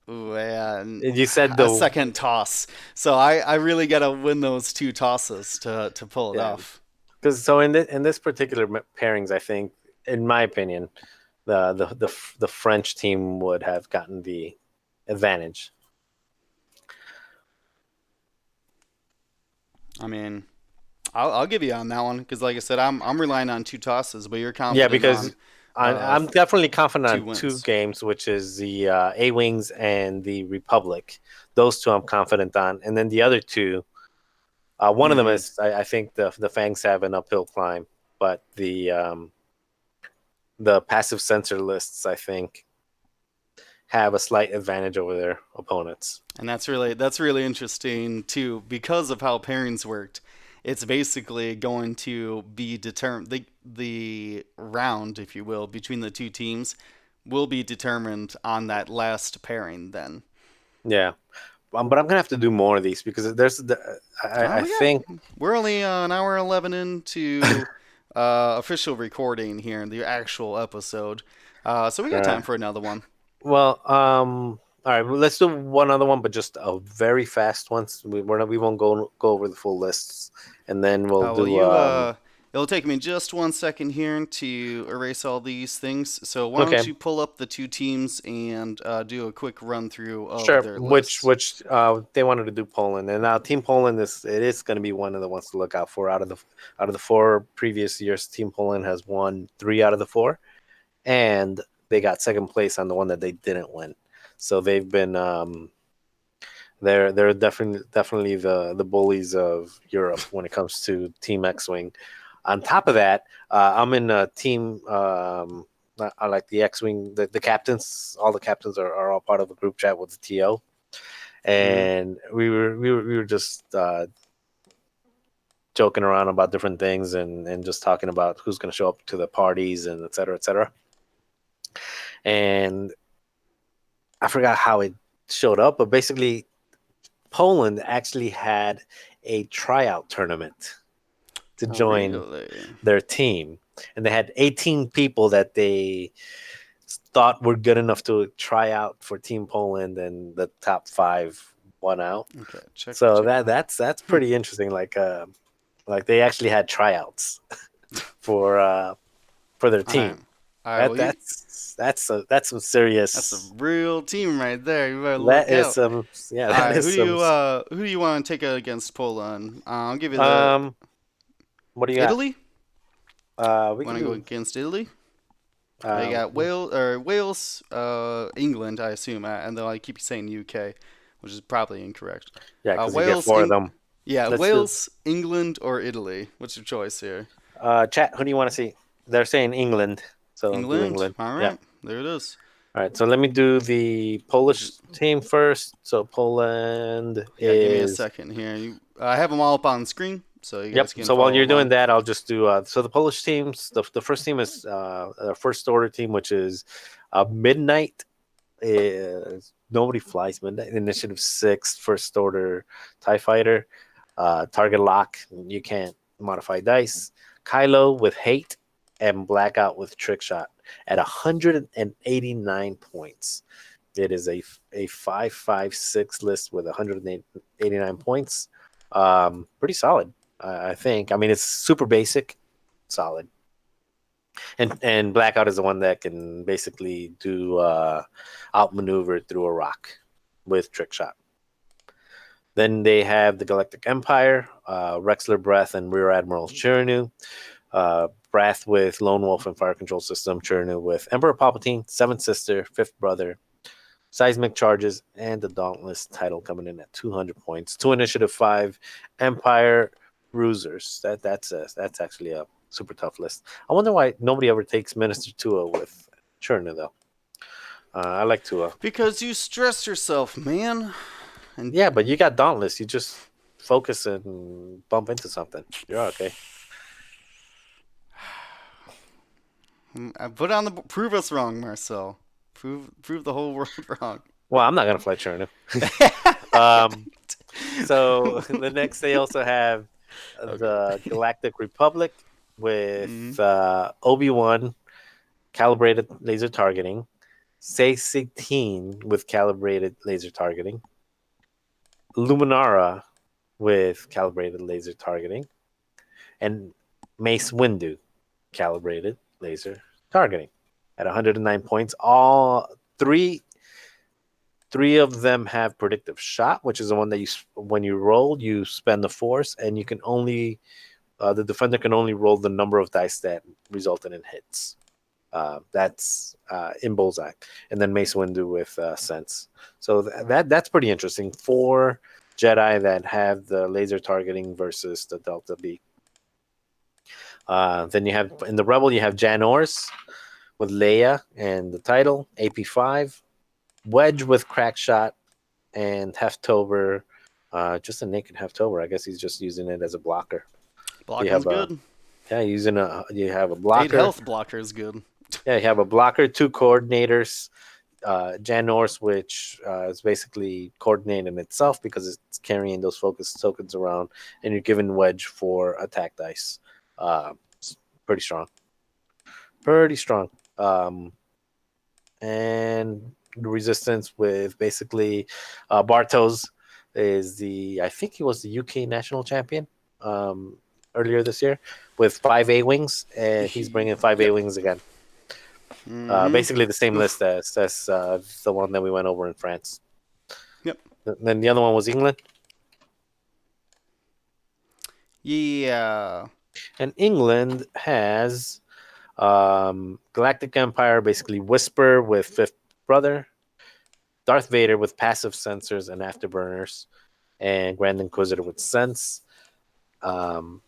ooh, and You said a the second toss. So I really gotta win those two tosses to pull it Yeah, off. because so in this particular pairings, I think, in my opinion, the French team would have gotten the advantage. I mean, I'll give you on that one because, like I said, I'm relying on two tosses, but you're Yeah, confident because on uh I'm definitely confident two on 2 games, wins. which is the A Wings and the Republic. Those two I'm confident on, and then the other two, one of them hmm is I think the Fangs have an uphill climb, but the passive sensor lists I think have a slight advantage over their opponents. And that's really interesting too because of how pairings worked. It's basically going to be determined the round, if you will, between the two teams will be determined on that last pairing then. Yeah. But I'm gonna have to do more of these because Oh, I we got think we're only an hour 11 into official recording here in the actual episode. So we got time uh, for another one. well all right, well, let's do one other one, but just a very fast one. We won't go over the full lists, and then we'll Well, do it'll take me just 1 second here to erase all these things. So why don't okay, you pull up the two teams and do a quick run through of sure, their which lists? they wanted to do Poland, and now Team Poland is going to be one of the ones to look out for. Out of the 4 previous years, Team Poland has won 3 out of the 4, and they got second place on the one that they didn't win. So they've been they're definitely the bullies of Europe when it comes to Team X Wing. On top of that, I'm in a team. I like the X Wing. The captains, all the captains are all part of a group chat with the TO, hmm and we were just joking around about different things and just talking about who's going to show up to the parties and et cetera, et cetera. And I forgot how it showed up, but basically Poland actually had a tryout tournament to Oh, join really? their team, and they had 18 people that they thought were good enough to try out for Team Poland, and the top 5 won out. Okay, check So check. that's pretty interesting. Like they actually had tryouts for their All right, team. all right. That Well, that's some that's a serious. real team right there. You better That look is out. some Yeah. All That right, is some. who do you want to take against Poland? I'll give you the Um, what do you got? Italy. We Want can to go do. against Italy? You got Wales, England, I assume, and then I keep saying UK, which is probably incorrect. Yeah, because you get Wales, 4 of them. yeah, Let's do. Wales, England, or Italy. What's your choice here? Chat. Who do you want to see? They're saying England, so do England. England. All Yeah. right, there it is. All right. So let me do the Which Polish is, team first. So Poland yeah, give me a is. second here. I have them all up on the screen, so you guys Yep. can So while follow you're doing along. that, I'll just do. So the Polish teams. The first team is first order team, which is Midnight. Nobody flies Midnight. Initiative 6, first order Tie Fighter. Target lock. You can't modify dice. Kylo with hate and Blackout with trick shot at 189 points. It is a 556 list with 189 points. Pretty solid, I think. I mean, it's super basic, solid. And Blackout is the one that can basically do outmaneuver through a rock with trick shot. Then they have the Galactic Empire, Rexler Breath, and Rear Admiral Chirinu. Wrath with Lone Wolf and Fire Control System, Chernu with Emperor Palpatine, Seventh Sister, Fifth Brother, Seismic Charges, and the Dauntless title coming in at 200 points. Two Initiative 5, Empire Bruisers. That's actually a super tough list. I wonder why nobody ever takes Minister Tua with Chernu, though. I like Tua. Because you stress yourself, man. And Yeah, but you got Dauntless. You just focus and bump into something. You're okay. I put on the prove us wrong, Marcel. Prove the whole world wrong. Well, I'm not gonna fly Chernu. um, so the next they also have Okay. the Galactic Republic with Mm-hmm. Obi-Wan calibrated laser targeting, C-16 with calibrated laser targeting, Luminara with calibrated laser targeting, and Mace Windu calibrated laser targeting at 109 points. All three of them have predictive shot, which is the one that you when you roll you spend the force, and you can only the defender can only roll the number of dice that resulted in hits. That's in bullseye, and then Mace Windu with sense. So that's pretty interesting. 4 Jedi that have the laser targeting versus the Delta B. Then you have in the Rebel you have Jan Ors with Leia and the title AP5, Wedge with crack shot, and Heftover, just a naked Heftover. I guess he's just using it as a blocker. You Blocking's have a good. you have a 8 blocker. health blocker is good. Yeah, you have a blocker, 2 coordinators, Jan Norse, which is basically coordinating itself because it's carrying those focus tokens around, and you're given Wedge for attack dice. It's pretty strong. Pretty strong. And the resistance with basically Bartos is I think he was the UK national champion um, earlier this year with 5 A-Wings, and he's bringing 5 A-Wings again. Mm-hmm. Basically the same list Oof. as the one that we went over in France. Yep. Then the other one was England, Yeah. and England has Galactic Empire, basically Whisper with Fifth Brother, Darth Vader with passive sensors and afterburners, and Grand Inquisitor with Sense.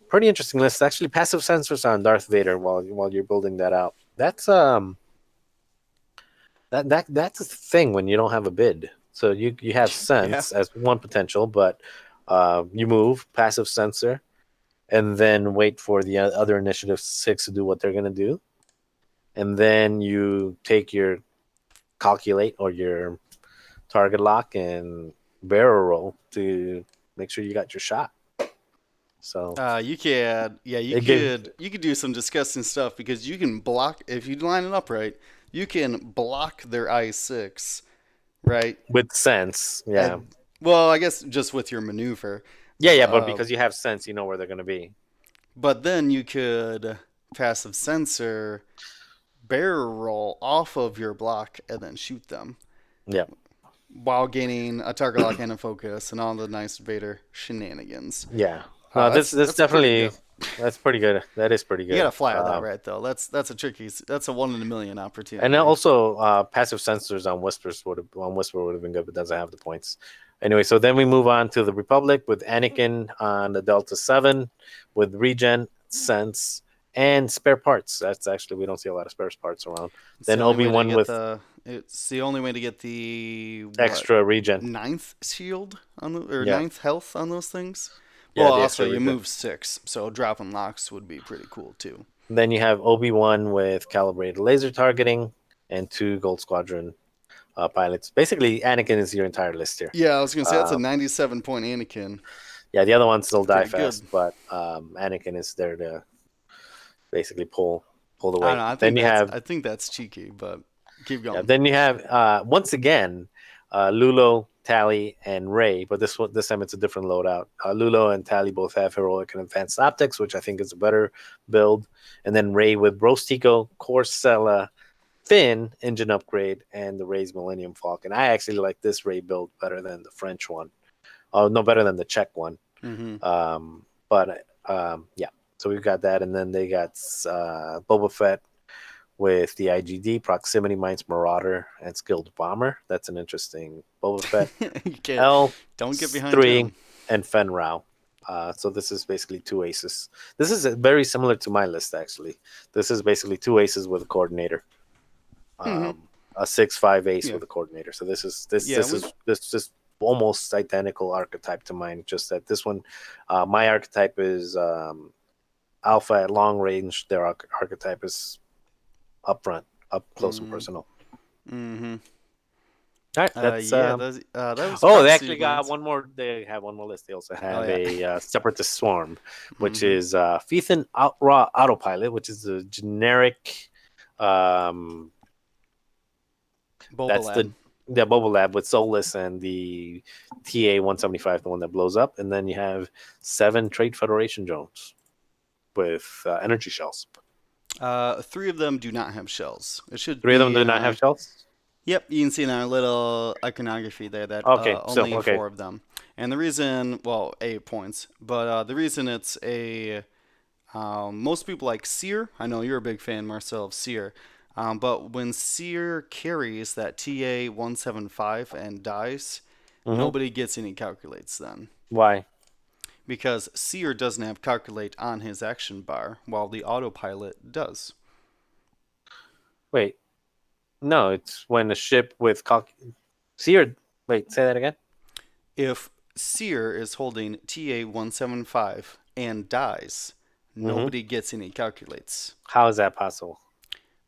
Pretty interesting list. Actually, passive sensors on Darth Vader while you're building that out. That's a thing when you don't have a bid. So you have Yeah. sense as one potential, but you move passive sensor and then wait for the other initiative 6 to do what they're gonna do, and then you take your calculate or your target lock and barrel roll to make sure you got your shot. So You can, yeah, it give you could do some disgusting stuff because you can block if you line it up right. You can block their I6, right? with sense, yeah, And well, I guess just with your maneuver, yeah, but uh, because you have sense, you know where they're gonna be. but then you could passive sensor barrel roll off of your block and then shoot them Yeah, while gaining a target lock and a focus and all the nice Vader shenanigans. yeah. No, this That's pretty definitely good. that's pretty good. That is pretty You good. gotta fly that right though. That's a tricky. That's a 1 in a million And then opportunity. also passive sensors on Whisper would have been good, but doesn't have the points. Anyway, so then we move on to the Republic with Anakin on the Delta 7 with regen, sense, and spare parts. That's actually we don't see a lot of spare parts around. It's the Then only way to Obi-Wan get with the. It's the only way to get the what extra regen. ninth shield on the or Yeah. ninth health on those things. Well, Yeah, the also extra you regen. move 6, so dropping locks would be pretty cool too. Then you have Obi-Wan with calibrated laser targeting and 2 Gold Squadron pilots. Basically, Anakin is your entire list here. Yeah, I was gonna say that's a Um, 97 point Anakin. yeah, the other ones still die Pretty good. fast, but Anakin is there to basically pull the I don't weight. know. I think that's cheeky, but keep Yeah, going. then you have once again Lulo, Tally, and Ray, but this time it's a different loadout. Lulo and Tally both have heroic and advanced optics, which I think is a better build, and then Ray with Rostico, Corsella, Finn engine upgrade, and the Ray's Millennium Falcon. I actually like this Ray build better than the French one. Oh no, better than the Czech one. Mm-hmm. But yeah. So we've got that, and then they got Boba Fett with the IGD, Proximity Mines, Marauder, and Skilled Bomber. That's an interesting Boba Fett. You can't. Don't get behind L3 him. and Fen Rao. So this is basically two aces. This is very similar to my list, actually. This is basically two aces with a coordinator. Hmm. A 6-5 ace Yeah. with a coordinator. So this is this Yeah. this When is this is almost identical archetype to mine. Just that this one, my archetype is alpha at long range. Their archetype is up front, up close and personal. mm-hmm. All right, that's Yeah, that was oh, they Proxy actually got Mines. one more. They have one more list. They also Oh have yeah. a Separatist Swarm, which Mm-hmm. is Fethan Raw Autopilot, which is a generic. Um, Boba that's Lab. the Boba Lab with Soulless and the TA-175, the one that blows up, and then you have 7 Trade Federation drones with energy shells. Three of them do not have shells. It should 3 of them be. do not have shells. Yep, you can see in our little iconography there that Okay, so only okay. four of them. And the reason, well, 8 points, but the reason it's a most people like Seer. I know you're a big fan, Marcel, of Seer. But when Seer carries that TA 175 and dies, Mm-hmm. nobody gets any calculates then. Why? Because Seer doesn't have calculate on his action bar, while the autopilot does. Wait, no, it's when a ship with Seared. Wait, say that again. If Seer is holding TA 175 and dies, Mm-hmm. nobody gets any calculates. How is that possible?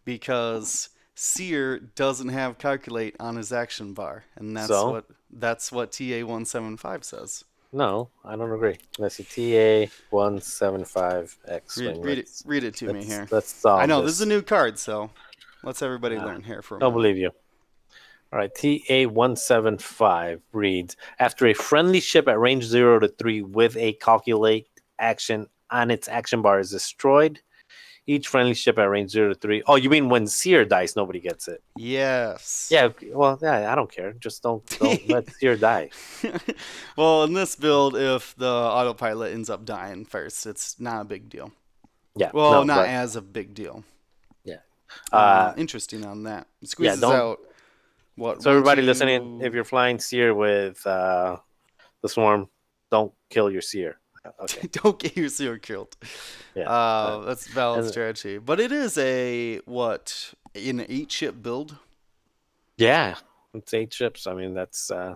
Because Seer doesn't have calculate on his action bar, and So that's what TA 175 says. no, I don't agree. Let's see, TA-175X Read wing. read it read it to me here. Let's I solve know this is a this. new card, so let's everybody Uh, learn here for a don't moment. believe you. All right, TA-175 reads: After a friendly ship at range 0 to 3 with a calculate action on its action bar is destroyed, each friendly ship at range 0 to 3. Oh, you mean when Seer dies, nobody gets it? Yes. Yeah. Well, yeah, I don't care. Just don't let Seer die. Well, in this build, if the autopilot ends up dying first, it's not a big deal. Yeah. Well, No, not but as a big deal. yeah. Uh, Interesting on that. It yeah. squeezes Don't. out what So one, everybody listening, if two. you're flying Seer with the Swarm, don't kill your Seer. Okay. Don't get your zero killed. Yeah. That's valid And strategy. But it is a what an 8 ship build. yeah, it's 8 ships. I mean, that's some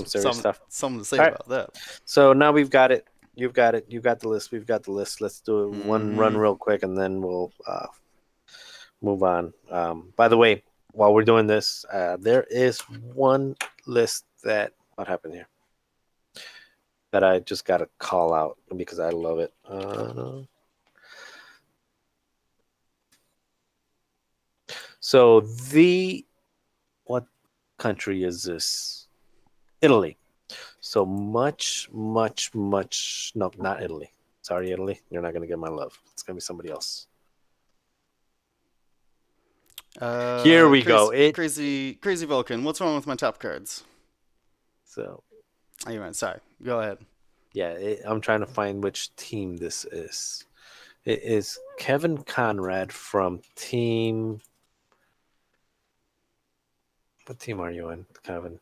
serious stuff. Something to say All right. about that. So now we've got it. You've got it. You've got the list. We've got the list. Let's do it one run Mm-hmm. real quick, and then we'll move on. By the way, while we're doing this, there is one list that what happened here that I just got to call out because I love it. So the what country is this? Italy. So much, much, much. No, not Italy. Sorry, Italy. You're not gonna get my love. It's gonna be somebody else. Here we go. Crazy Vulcan. What's wrong with my top cards? So Oh, you meant sorry. Go ahead. yeah, I'm trying to find which team this is. It is Kevin Conrad from team. What team are you in, Kevin?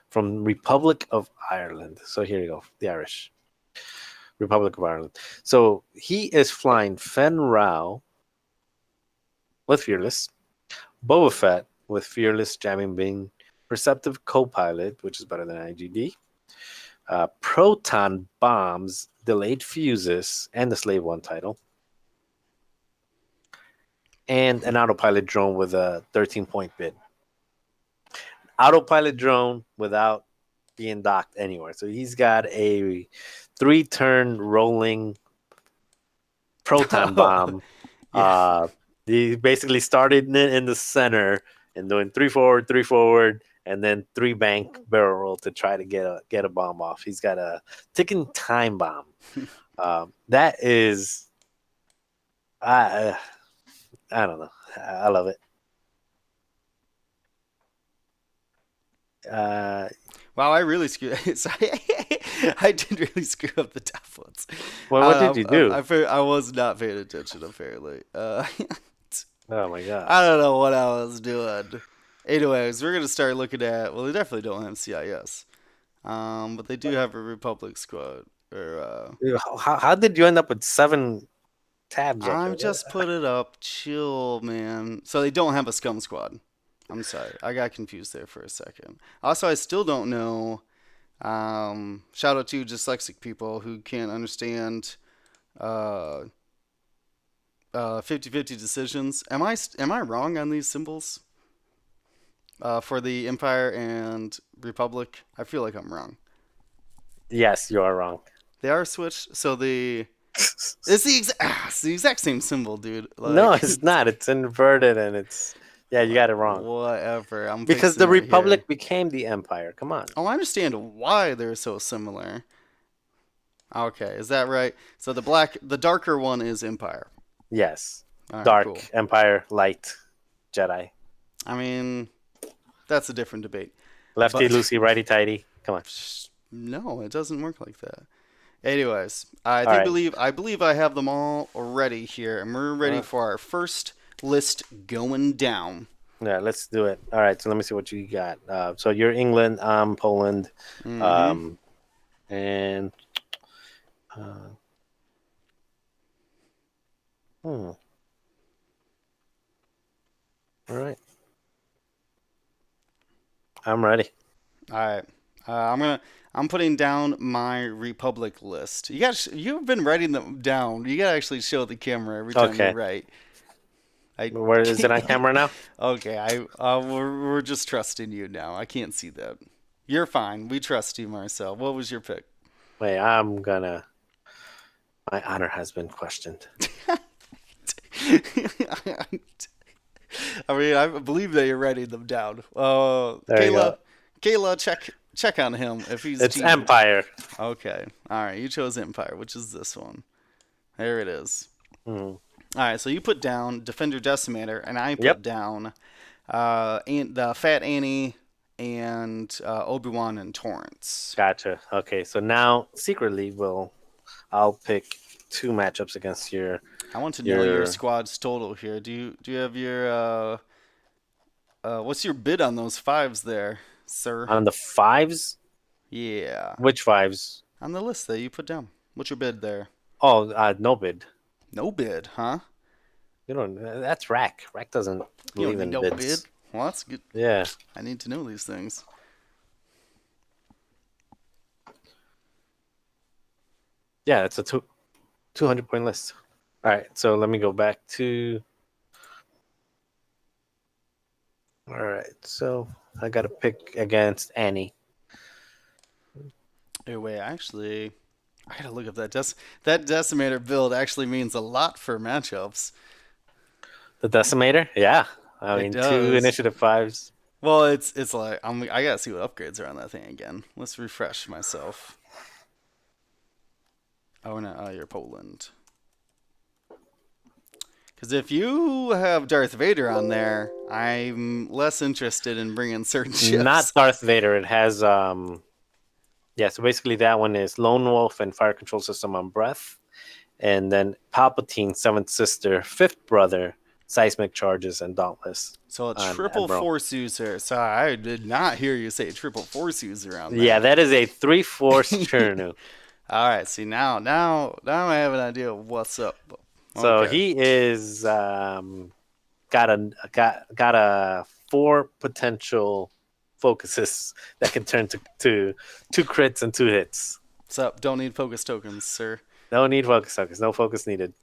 From Republic of Ireland. So here you go, the Irish Republic of Ireland. So he is flying Fen Rao with Fearless, Boba Fett with Fearless Jamming Bean, Perceptive Co-Pilot, which is better than IGD, Proton Bombs, Delayed Fuses, and the Slave One title, and an autopilot drone with a 13-point bid. Autopilot drone without being docked anywhere. So he's got a 3-turn rolling proton bomb. Yeah. Uh, he basically started in the center and doing 3 forward, and then 3 bank barrel roll to try to get a bomb off. He's got a ticking time bomb. That is, I I don't know. I love it. Uh, Wow, I really screwed. Sorry. I did really screw up the top ones. Well, I what did don't you know. do? I was not paying attention apparently. Oh my god. I don't know what I was doing. Anyways, we're gonna start looking at. Well, they definitely don't have CIS. But they do have a Republic squad. Or Dude, how did you end up with 7 tabs open? I'm just put it up. Chill, man. So they don't have a scum squad. I'm sorry, I got confused there for a second. Also, I still don't know. Shout out to dyslexic people who can't understand uh, 50-50 decisions. Am I wrong on these symbols for the Empire and Republic? I feel like I'm wrong. Yes, you are wrong. They are switched, so it's the exact same symbol, dude. No, Like it's not. It's inverted and it's yeah, you got it wrong. whatever. I'm Because fixing the it here. Republic became the Empire. Come on. Oh, I understand why they're so similar. Okay, is that right? So the darker one is Empire. Yes. All right, cool. Dark, Empire, Light, Jedi. I mean, that's a different debate. Lefty But loosey, righty tighty. Come on. no, it doesn't work like that. Anyways, I All think right. believe I believe I have them all ready here, and we're ready Uh, for our first list going down. yeah, let's do it. All right. So let me see what you got. So you're England, I'm Poland, Mm-hmm. um, and uh, hmm, all right. I'm ready. All right. I'm putting down my Republic list. You've been writing them down. You gotta actually show the camera every time you Okay. write. I Where is it on can't. camera now? Okay, we're just trusting you now. I can't see that. You're fine. We trust you, Marcel. What was your pick? Wait, I'm gonna. My honor has been questioned. I mean, I believe that you're writing them down. There you go. Kayla, check on him if he's It's cheating. Empire. Okay, all right. You chose Empire, which is this one. There it is. Hmm. All right, so you put down Defender Decimator, and I put Yep. down the Fat Annie and Obi Wan and Torrance. Gotcha. Okay, so now secretly, I'll pick 2 matchups against I want to know your your squad's total here. Do you have your what's your bid on those fives there, sir? on the fives. Yeah, Which fives? on the list that you put down. What's your bid there? Oh, no bid. No bid, huh? You know that's Rack. Rack doesn't You don't believe need in no bid. bids. Well, that's good. Yeah, I need to know these things. yeah. It's a 200 point list. All right, so let me go back to. All right, so I got to pick against Annie. Hey, wait, actually, I gotta look up that decimator build actually means a lot for matchups. The Decimator? Yeah. I It mean, 2 initiative 5s. Well, it's like I gotta see what upgrades are on that thing again. Let's refresh myself. Oh no, you're Poland. Because if you have Darth Vader on there, I'm less interested in bringing certain ships. Not Darth Vader. It has yeah, so basically that one is Lone Wolf and Fire Control System on Breath. And then Palpatine, Seventh Sister, Fifth Brother, Seismic Charges, and Dauntless So a on triple Admiral. force user. So I did not hear you say triple force user on Yeah, there. that is a 3-Force Chernu. All right, see now I have an idea of what's up. So Okay. he is got a 4 potential focuses that can turn to 2 crits and 2 hits. What's up? Don't need focus tokens, sir. No need focus. No focus needed.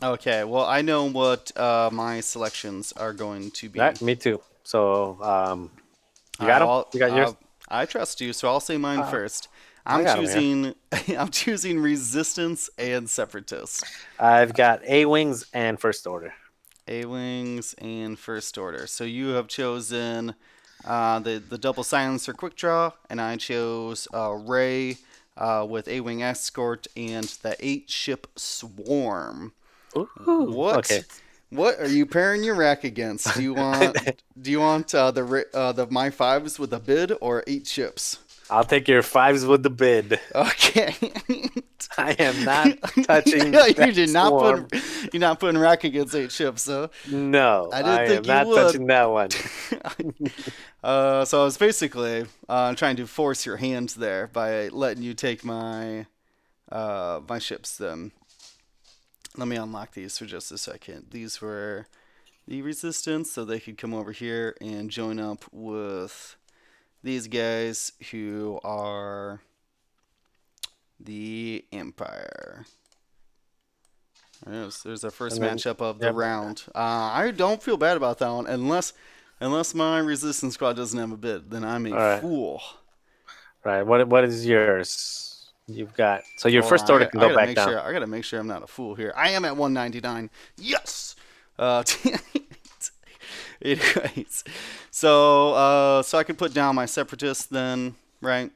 Okay, well I know what my selections are going to All be. right, me too. So you All right, got him. well You got yours. I trust you, so I'll say mine Uh, first. I I'm got him here. choosing I'm choosing resistance and separatist. I've got A wings and first order. A wings and first order. So you have chosen the double silencer quick draw, and I chose Ray with A wing escort and the 8 ship swarm. Ooh, What okay. what are you pairing your rack against? Do you want the my fives with a bid or 8 ships? I'll take your fives with the bid. Okay. I am not touching You that did not put swarm. you're not putting rack against 8 ships, so No, I I didn't am think you not would. touching that one. So I was basically trying to force your hand there by letting you take my ships. Then let me unlock these for just a second. These were the resistance, so they could come over here and join up with these guys who are the Empire. There's our first And then, matchup of the yep. round. I don't feel bad about that one, unless my resistance squad doesn't have a bid, then I'm a All right, fool. right. What is yours? You've got so your Hold first on, order can I go gotta back make down. sure. I gotta make sure I'm not a fool here. I am at 199. Yes. Uh, anyways, so I could put down my separatist then, right?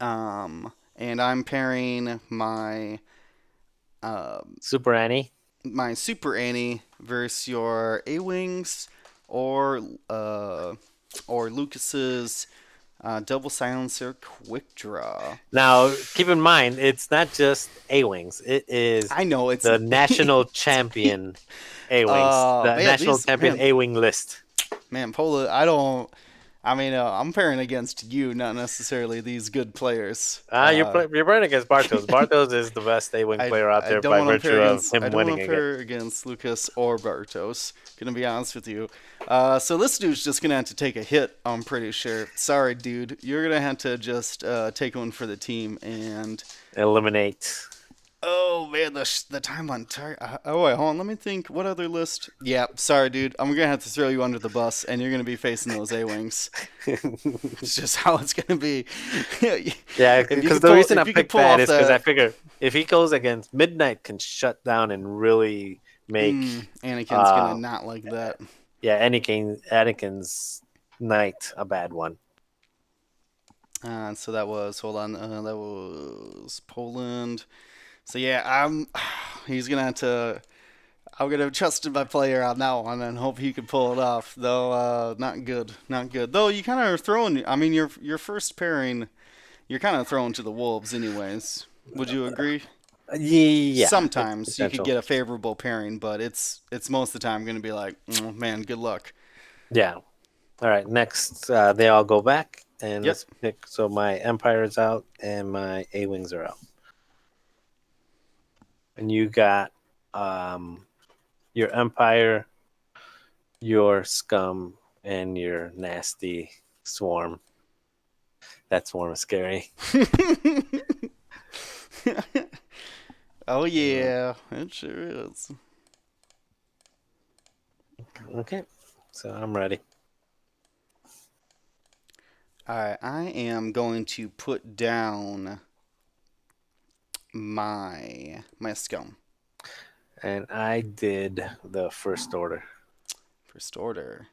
And I'm pairing um Super Annie. my Super Annie versus your A Wings or uh or Lucas's double silencer quick draw. Now, keep in mind, it's not just A Wings. It is I know it's the national champion A Wings, the man, national these champion A Wing list. man, Pola. I don't. I mean, I'm pairing against you, not necessarily these good players. You're playing against Bartos. Bartos is the best A Wing player out I there don't by want to pair virtue of against. I him don't winning want to again. pair against Lucas or Bartos. Gonna be honest with you. So this dude's just gonna have to take a hit. I'm pretty sure. Sorry, dude. You're gonna have to just take one for the team. And Eliminate. oh man, the time on oh wait, hold on. Let me think. What other list? Yeah. Sorry, dude. I'm gonna have to throw you under the bus, and you're gonna be facing those A wings. It's just how it's gonna be. Yeah, If you because could the pull, reason I if you could picked pull that off is because I that figure if he goes against Midnight, can shut down and really make, Anakin's gonna uh, not like that. yeah, Anakin's night a bad one. So that was hold on, that was Poland. So yeah, I'm. He's gonna have to. I'm gonna trust my player on that one and hope he can pull it off. Though, not good, not good. Though you kind of are throwing. I mean, your first pairing, you're kind of throwing to the wolves, anyways. Would you agree? Yeah, it's Sometimes you could potential. get a favorable pairing, but it's most of the time gonna be like, man, good luck. Yeah. All right. Next, they all go back, and Yep. let's pick. So my Empire is out, and my A Wings are out, and you got um, your Empire, your Scum, and your nasty Swarm. That Swarm is scary. Oh Uh, yeah, it sure is. okay, so I'm ready. All right, I am going to put down my scum. And I did the first order. First order.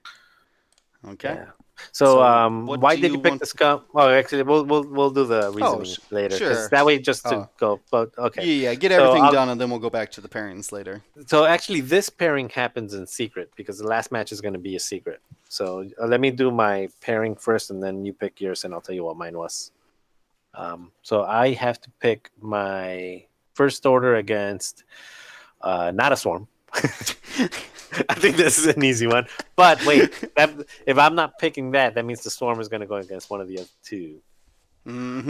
Okay. Yeah. So, So what why do did you you pick want? the Scum? Oh, actually, we'll do the Oh, reasoning later because sure. that way just to Oh, go. But okay, yeah, yeah. Get so everything I'll done, and then we'll go back to the pairings later. So actually, this pairing happens in secret because the last match is going to be a secret. So let me do my pairing first, and then you pick yours, and I'll tell you what mine was. So I have to pick my first order against not a swarm. I think this is an easy one. But wait, if I'm not picking that, that means the swarm is going to go against one of the other two.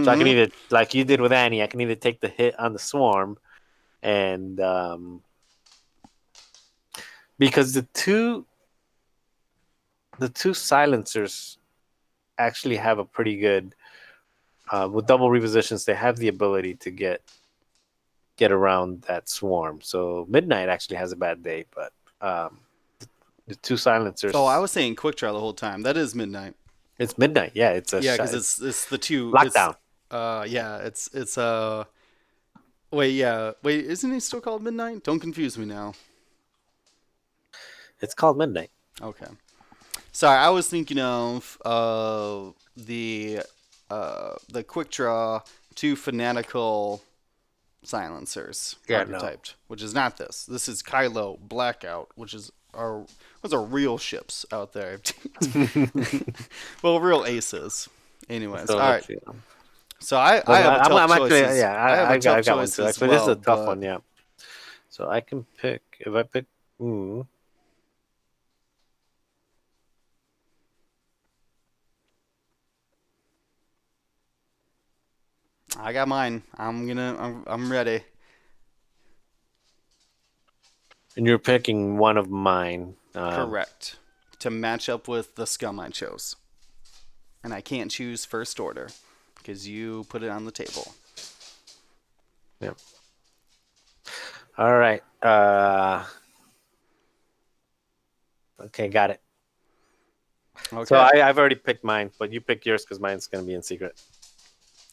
So I can Mm-hmm. either, like you did with Annie, I can either take the hit on the swarm and because the two silencers actually have a pretty good with double repositions. They have the ability to get around that swarm. So Midnight actually has a bad day, but the two Oh, I silencers. was saying quick draw the whole time. That is midnight. It's Midnight. Yeah, Yeah, because it's it's the two. It's lockdown. yeah. It's wait, yeah. Wait, isn't he still called midnight? Don't confuse me now. It's called Midnight. Okay. Sorry, I was thinking of the quick draw two fanatical silencers Yeah, no. archetyped, which is not this. This is Kylo Blackout, which is those are real ships out there. Well, real aces. Anyways, So all right. let's see. So I But have a tough I'm actually, choices. yeah, I have a I tough got one choice too. as Actually, this is well, a tough but one. Yeah. So I can pick if I pick. Mm, I got mine. I'm ready. and you're picking one of mine. Correct. To match up with the scum I chose. And I can't choose first order because you put it on the table. Yeah. All right. Okay, got it. So Okay. I've already picked mine, but you pick yours because mine's gonna be in secret.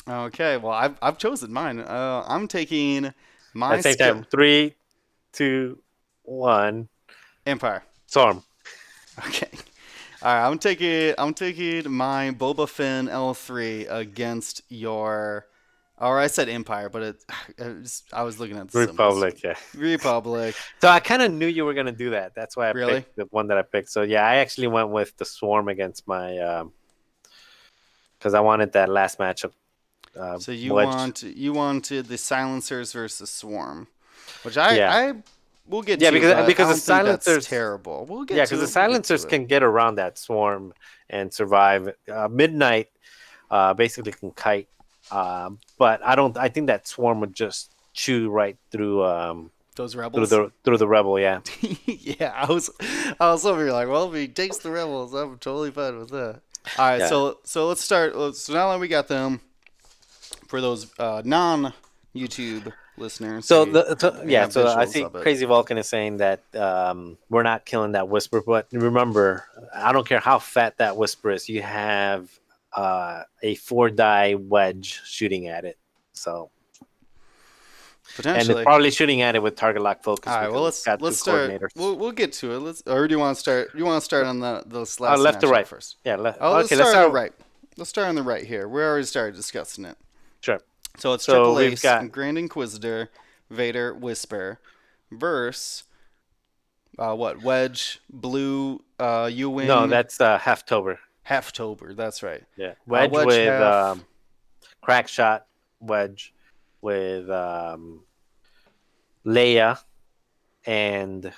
Okay. Well, I've chosen mine. I'm taking At my the same time, 3, 2, 1. Empire. Storm. Okay. All right. I'm taking my Boba Fett L3 against your. Or I said Empire, but I was looking at the symbols. Republic. Yeah. Republic. So I kind of knew you were gonna do that. That's why I Really? picked the one that I picked. So yeah, I actually went with the Swarm against my because I wanted that last matchup. So Wedge. you wanted the silencers versus swarm, which I Yeah. I will get Yeah, to, but I because the don't think that's silencers. terrible. We'll get Yeah, because to the it. We'll get to silencers it. can get around that swarm and survive. Midnight basically can kite, but I don't. I think that swarm would just chew right Those rebels. through the rebel. Yeah, Yeah, I was over here like, well, if he takes the rebels, I'm totally fine with that. All right, yeah. so let's start. So now that we got them, for those non YouTube listeners, So we have so I visuals see of it. Crazy Vulcan is saying that we're not killing that whisper, but remember, I don't care how fat that whisper is. You have a 4-die wedge shooting at it. So and it's Potentially. probably shooting at it with target lock All focus right. Well, because it's let's got two let's start. coordinators. We'll get to it. Let's. Or do you want to start? You want to start on the last Left to matchup right. first? Yeah. Oh, let's Okay. Let's start on the start. right. Let's start on the right here. We already started discussing it. Sure. So it's So Triple we've Ace, got Grand Inquisitor, Vader, Whisper, verse what Wedge, Blue, no. U-wing, That's Halftober. Halftober. That's right. Yeah. Wedge Wedge with half. crack shot. Wedge with Leia and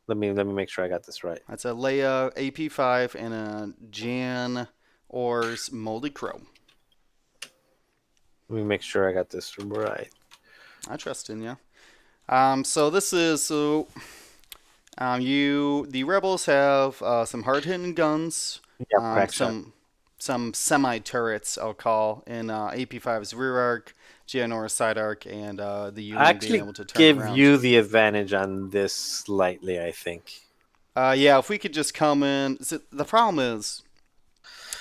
let me make sure I got this right. That's a Leia AP5 and a Jan Or's Moldy Crow. Let me make sure I got this right. I trust in you. So this is so the rebels have some hard hitting guns, Yep, crack shot. some semi turrets I'll call in AP5's rear arc, Gianor's side arc, and the I U-wing being actually able to turn give around. you the advantage on this slightly, I think. Yeah, if we could just come in. So the problem is,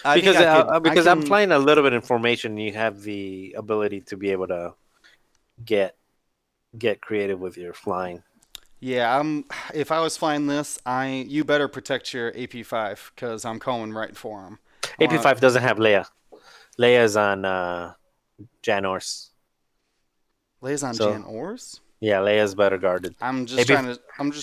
I think I Because I'm can. playing a little bit in formation, you have the ability to be able to get get creative with your flying. Yeah, If I was flying this, you better protect your AP5 because I'm going right for him. I want AP5 doesn't have Leia. Leia's on Janor's. Liaison So Jan Ors. yeah, Leia's better guarded. AP I'm just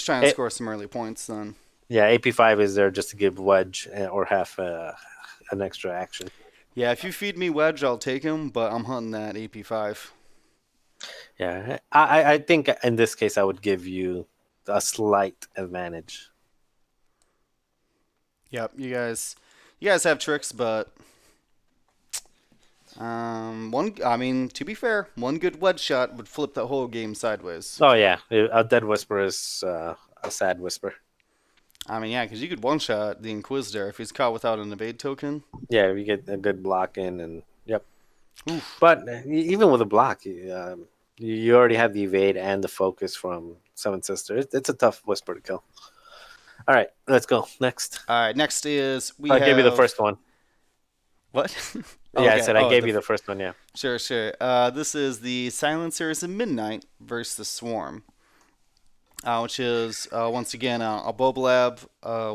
trying to A- score some early points then. yeah, AP5 is there just to give Wedge or half an extra action. Yeah, if you feed me Wedge, I'll take him, but I'm hunting that AP5. Yeah, I think in this case I would give you a slight advantage. Yep, you guys have tricks, but one. I mean, to be fair, one good Wedge shot would flip the whole game sideways. Oh yeah, a dead whisper is a sad whisper. I mean, yeah, because you could one shot the Inquisitor if he's caught without an evade token. Yeah, we get a good block in, and yep. Oof. But even with a block, you already have the evade and the focus from Seven Sister. It's a tough whisper to kill. All right, let's go next. All right, next is we I gave you the have first one. what? Yeah, I Okay. said I Oh, gave you the first one. Yeah. sure, sure. This is the Silencers of Midnight versus the Swarm, which is once again a Boblab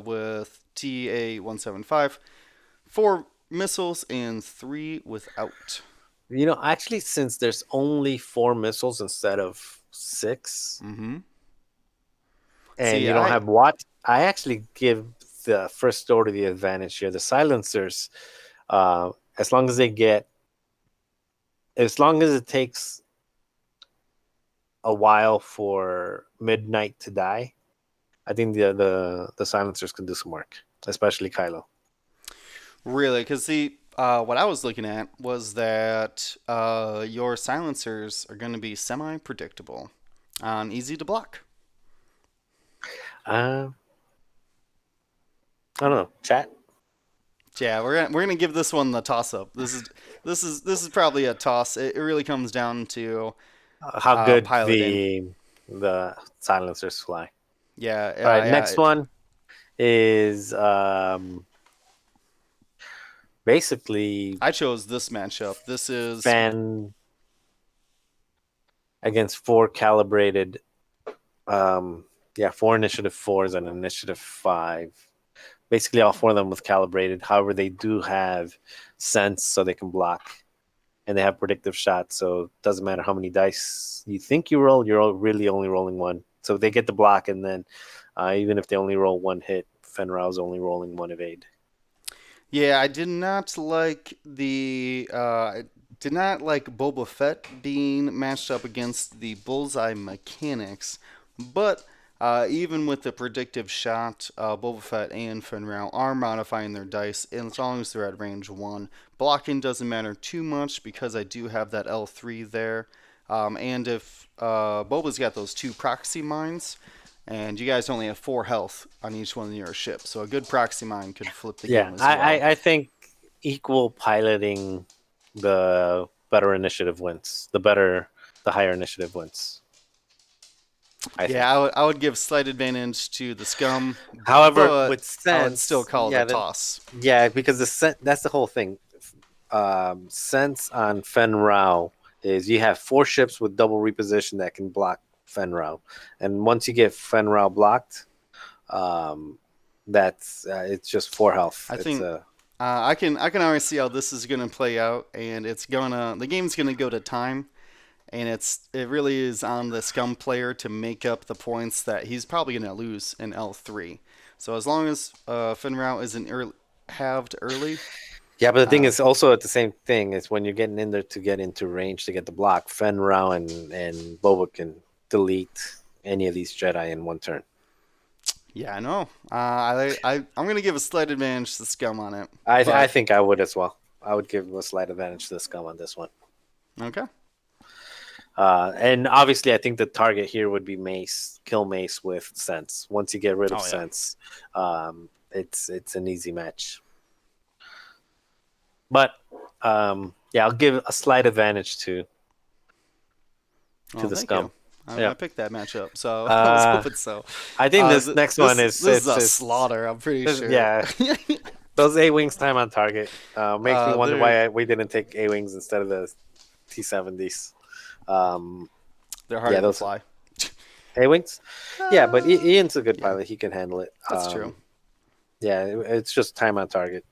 with TA-175, 4 missiles and 3 without. Actually, since there's only 4 missiles instead of 6, Mm-hmm. and See, you don't have Watt, I actually give the first order the advantage here. The silencers as long as they get, as long as it takes a while for Midnight to die, I think the silencers can do some work, especially Kylo. Really, because the what I was looking at was that your silencers are going to be semi-predictable and easy to block. Uh, I don't know. Chat. Yeah, we're gonna give this one the toss up. This is probably a toss. It really comes down to How good piloting. the silencers fly. Yeah, All right, yeah. next one is basically I chose this matchup. This is fan against four calibrated. Yeah, four initiative fours and initiative five. Basically, all four of them with calibrated. However, they do have sense, so they can block, and they have predictive shots. So it doesn't matter how many dice you think you roll, you're really only rolling one. So they get the block, and then even if they only roll one hit, Fenrir's only rolling one evade. Yeah, I did not like I did not like Boba Fett being matched up against the bullseye mechanics, but even with the predictive shot, Boba Fett and Fenrir are modifying their dice as long as they're at range one. Blocking doesn't matter too much because I do have that L3 there, and if Boba's got those two proxy mines. And you guys only have 4 health on each one of your ships, so a good proxy mine could flip the Yeah, game as I, well. I, I think equal piloting, the better initiative wins. The higher initiative wins. I Yeah, think. I would give slight advantage to the scum, However, but with I would still sense, call it a toss. yeah, because that's the whole thing. Sense on Fen Rao is you have four ships with double reposition that can block Fen Rao, and once you get Fen Rao blocked, um, that's it's just four health. I It's think a I can already see how this is gonna play out, and the game's gonna go to time, and it really is on the scum player to make up the points that he's probably gonna lose in L3. So as long as Finrao isn't halved early, Yeah, but the thing uh, is also at the same thing is when you're getting in there to get into range to get the block, Fen Rao and Boba can delete any of these Jedi in one turn. yeah, I know. I'm gonna give a slight advantage to scum on it, I but think I would as well. I would give a slight advantage to the scum on this one. okay. And obviously, I think the target here would be Mace, kill Mace with sense. Once you get rid of Oh yeah. sense, it's an easy match. But yeah, I'll give a slight advantage to Oh, the thank you. scum. I Yeah. picked that matchup, so I was Uh, hoping so. I think this next one This is a slaughter. I'm pretty sure. yeah, those A wings time on target makes me wonder They're why we didn't take A wings instead of the T70s. Um, they're yeah, harder to those fly. A wings. Yeah, but Uh, Ian's a good yeah, pilot. He can handle it. that's true. Yeah, it's just time on target.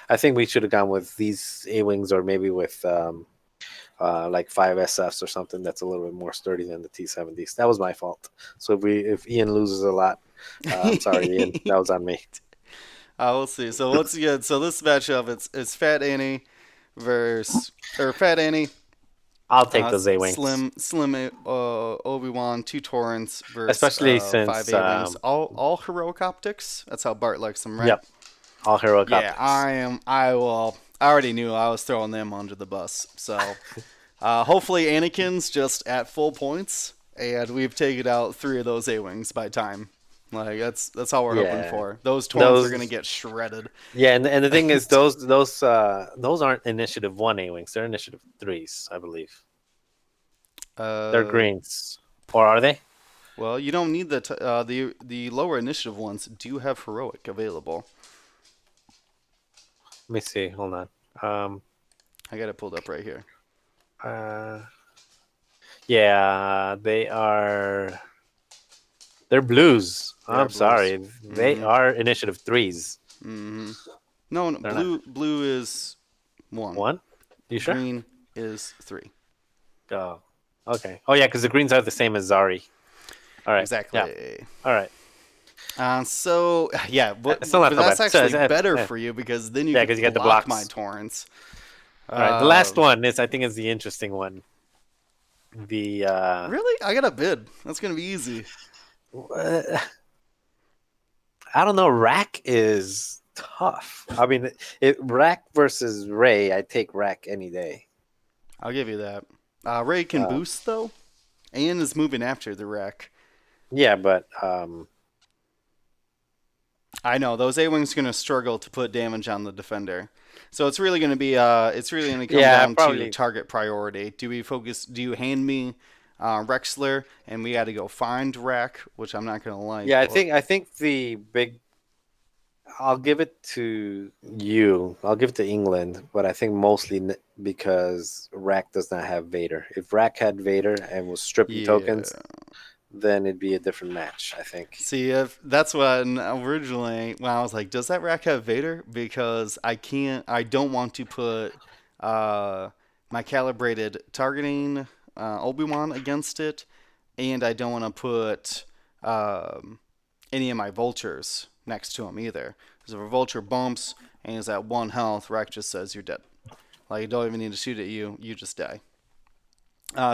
I think we should have gone with these A wings or maybe with like five SFs or something that's a little bit more sturdy than the T70s. That was my fault. So if Ian loses a lot, I'm sorry, Ian. That was on me. We'll see. So once again, so this matchup, it's Fat Annie versus or Fat Annie, I'll take those A wings, Slim Obi Wan, two Torrents versus especially five since A Wings. All heroic optics. That's how Bart likes them, right? yep, all heroic Yeah, optics. I already knew I was throwing them under the bus. So hopefully Anakin's just at full points, and we've taken out 3 of those A-wings by time. Like that's all we're hoping Yeah, for. Those Torrents are gonna those. get shredded. Yeah, and the thing is, those aren't initiative one A wings. They're initiative threes, I believe. They're uh, greens, or are they? well, you don't need the lower initiative ones do have heroic available. Let me see. Hold on. Um, I got it pulled up right here. uh, yeah, they are. They're blues. They're I'm blues. sorry. They Mm-hmm. are initiative threes. Mm-hmm. No, no, They're not blue is 1. one. You sure? Green is 3. Oh, okay. Oh yeah, because the greens are the same as Zari. All right. Yeah. Exactly. All right. So yeah, but Still not but so that's bad. So, actually better for you because then you yeah, could because you get the block my blocks. torrents. All right, the Uh, last one is I think is the interesting one. The really? I got a bid. That's gonna be easy. I don't know. Rack is tough. I mean, Rack versus Ray. I take Rack any day. I'll give you that. Ray can Um, boost though, and is moving after the wreck. yeah, but I know those A wings gonna struggle to put damage on the defender. So it's really gonna come yeah, down to probably. target priority. Do we focus? Do you hand me Rexler and we got to go find Rack, which I'm not gonna like, Yeah, I or think the big. I'll give it to you. I'll give it to England, but I think mostly because Rack does not have Vader. If Rack had Vader and was stripping yeah. tokens, then it'd be a different match. I think. See, if that's what originally when I was like, does that rack have Vader? Because I don't want to put uh, my calibrated targeting Obi-Wan against it, and I don't want to put um, any of my vultures next to him either. Because if a vulture bumps and is at 1 health, Rack just says you're dead. Like you don't even need to shoot at you, you just die.